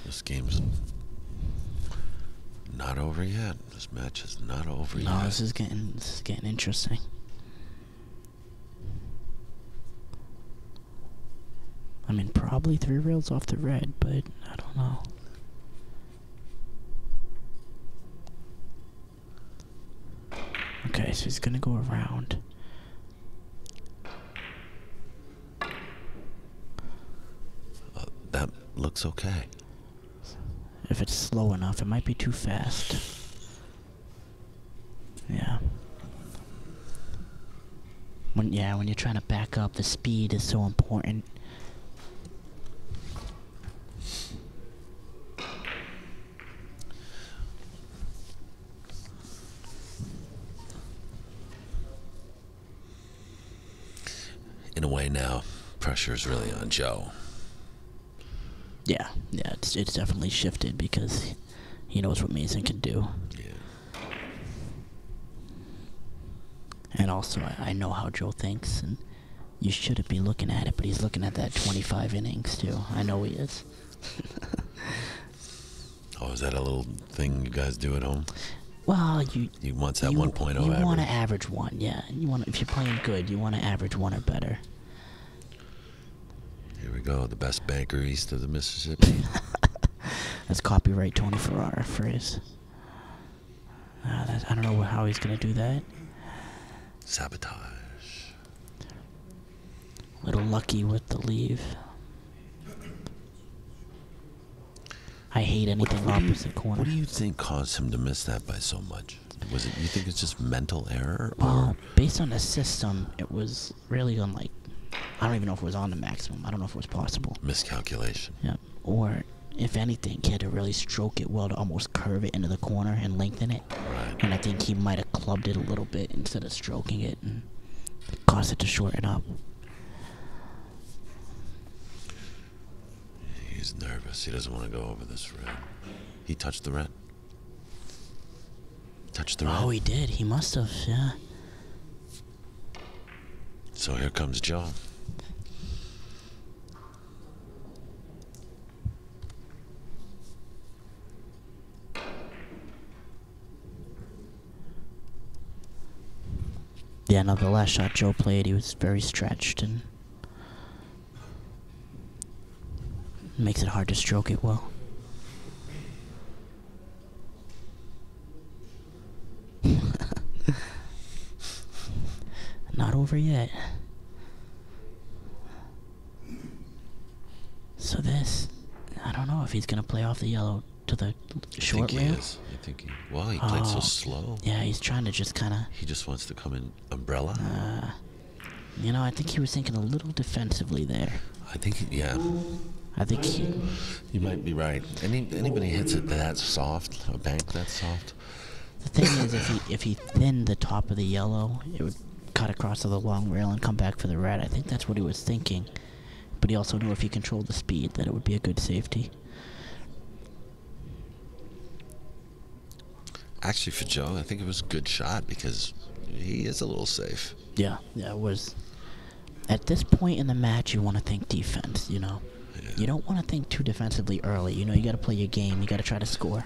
This game's not over yet. This match is not over yet. No, this is getting interesting. I mean, probably 3 rails off the red, but I don't know. Okay, so he's gonna go around. That looks okay. If it's slow enough, it might be too fast. Yeah. When you're trying to back up, the speed is so important. In a way now, pressure is really on Joe. Yeah, it's definitely shifted because he knows what Mazin can do. Yeah. And also, I know how Joe thinks, and you shouldn't be looking at it, but he's looking at that 25 innings, too. I know he is. Oh, is that a little thing you guys do at home? Well, He wants that 1.0 average. You want to average 1, yeah. If you're playing good, you want to average 1 or better. Here we go, the best banker east of the Mississippi. That's copyright Tony Ferarra phrase. I don't know how he's going to do that. Sabotage. A little lucky with the leave. I hate anything opposite corner. What do you think caused him to miss that by so much? Was it? You think it's just mental error? Well, based on the system, it was really on like, I don't even know if it was on the maximum. I don't know if it was possible. Miscalculation. Yeah. Or if anything, he had to really stroke it well to almost curve it into the corner and lengthen it. Right. And I think he might have clubbed it a little bit instead of stroking it and caused it to shorten up. He's nervous. He doesn't want to go over this red. He touched the red. Touched the red. Oh, he did. He must have, yeah. So here comes Joe. Yeah, no, the last shot Joe played, he was very stretched and makes it hard to stroke it well. Not over yet. So this, I don't know if he's going to play off the yellow to the short rail. I think he is. I think he... Well, he played so slow. Yeah, he's trying to just kind of... He just wants to come in umbrella. You know, I think he was thinking a little defensively there. I think, yeah. I think he... You might be right. Anybody hits it that soft, a bank that soft. The thing is, if he thinned the top of the yellow, it would cut across to the long rail and come back for the red. I think that's what he was thinking. But he also knew if he controlled the speed that it would be a good safety. Actually, for Joe, I think it was a good shot because he is a little safe. Yeah, it was. At this point in the match, you want to think defense, you know. Yeah. You don't want to think too defensively early. You know, you got to play your game. You got to try to score.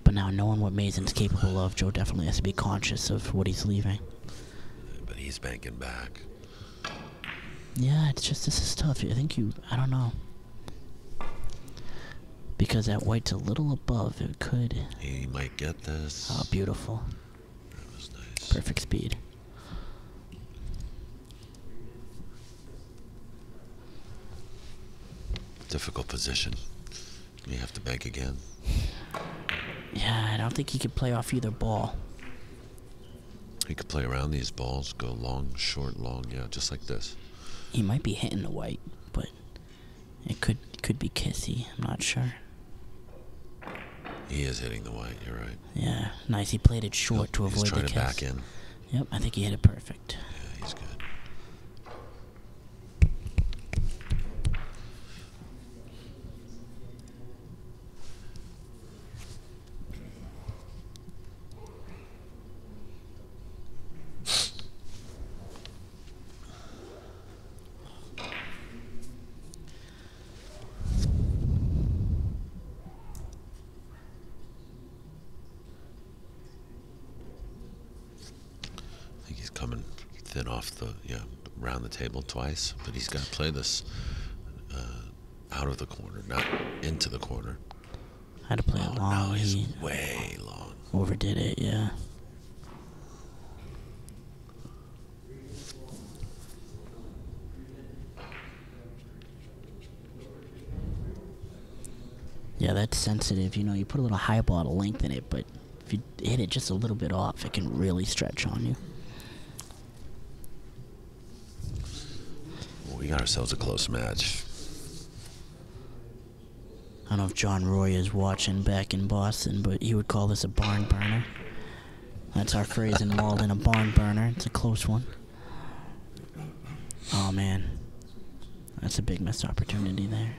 But now, knowing what Mazin's capable of, Joe definitely has to be conscious of what he's leaving. But he's banking back. Yeah, it's just, this is tough. I don't know. Because that white's a little above, it could. He might get this. Oh, beautiful. That was nice. Perfect speed. Difficult position. You have to bank again. Yeah, I don't think he could play off either ball. He could play around these balls, go long, short, long, yeah, just like this. He might be hitting the white, but it could be kissy. I'm not sure. He is hitting the white, you're right. Yeah, nice. He played it short to avoid the kiss. He's trying to back in. Yep, I think he hit it perfect. Yeah, he's good. Coming thin off the, around the table twice, but he's got to play this out of the corner, not into the corner. Had to play it long. No, he's way long. Overdid it, yeah. Yeah, that's sensitive. You know, you put a little high ball to lengthen it, but if you hit it just a little bit off, it can really stretch on you. We got ourselves a close match. I don't know if John Roy is watching back in Boston, but he would call this a barn burner. That's our phrase in Walden, a barn burner. It's a close one. Oh, man. That's a big missed opportunity there.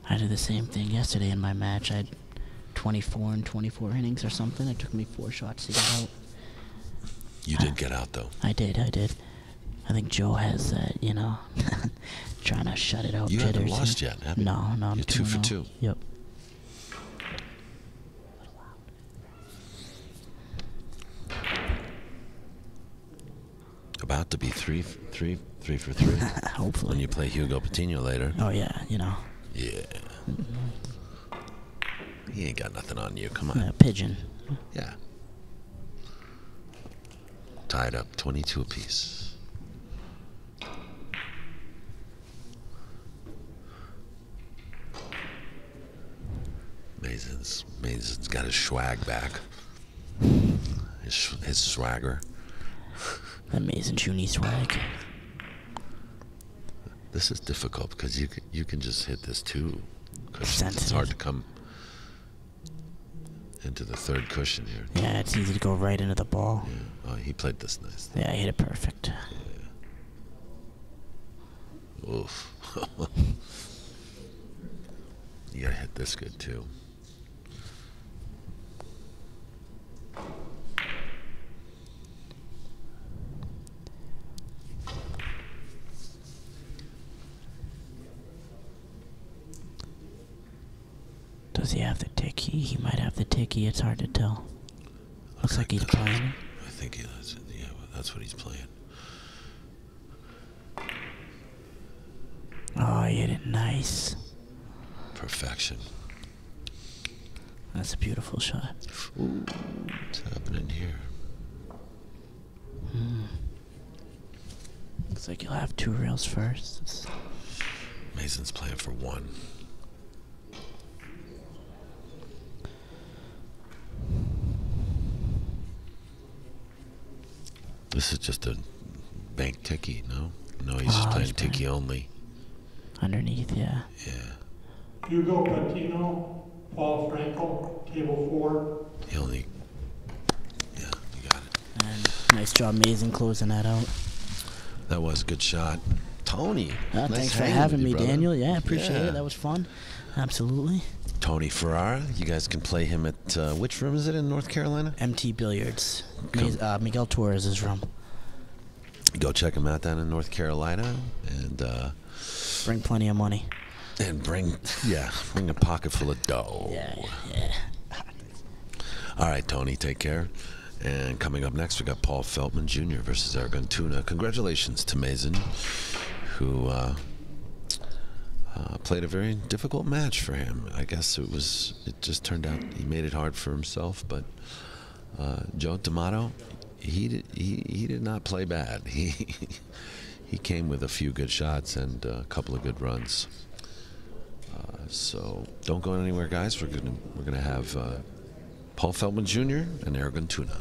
I did the same thing yesterday in my match. I had 24 and 24 innings or something. It took me 4 shots to get out. You did get out, though. I did. I think Joe has that, you know, trying to shut it out. You haven't lost yet, have you? No, I'm You're 2 for 2. Yep. About to be 3 for 3. Hopefully. When you play Hugo Patino later. Oh, yeah, you know. Yeah. He ain't got nothing on you. Come on. Yeah, pigeon. Yeah. Tied up 22 apiece. Mazin's got his swag back. His swagger. That Mazin SHOONI swag. This is difficult because you can just hit this too. Cushion. It's hard to come into the third cushion here. Yeah, it's easy to go right into the ball. Yeah. Oh, he played this nice. Yeah, he hit it perfect. Yeah. Oof. You gotta hit this good too. Does he have the ticky? He might have the ticky. It's hard to tell. Looks like he's playing. I think he does. Yeah, that's what he's playing. Oh, he hit it nice. Perfection. That's a beautiful shot. Ooh, what's happening here? Looks like you'll have 2 reels first. Mazin's playing for 1. This is just a bank ticky, no? No, he's just playing ticky only. Underneath, yeah. Yeah. Hugo Patino, Paul Frankel, table 4. He only... Yeah, you got it. And nice job, Mazin, closing that out. That was a good shot. Tony. Nice thanks for having me, brother. Daniel. Yeah, appreciate it. That was fun. Absolutely. Tony Ferarra. You guys can play him at, which room is it in North Carolina? MT Billiards. Miguel Torres' room. Go check him out down in North Carolina. And, bring plenty of money. And bring a pocket full of dough. Yeah. All right, Tony, take care. And coming up next, we got Paul Feldman Jr. versus Argentuna. Congratulations to Mazin, who played a very difficult match for him. I guess it just turned out he made it hard for himself. But Joe DeAMATO, he did not play bad. He came with a few good shots and a couple of good runs. So don't go anywhere, guys. We're gonna have Paul Feldman Jr. and Aragon Tuna.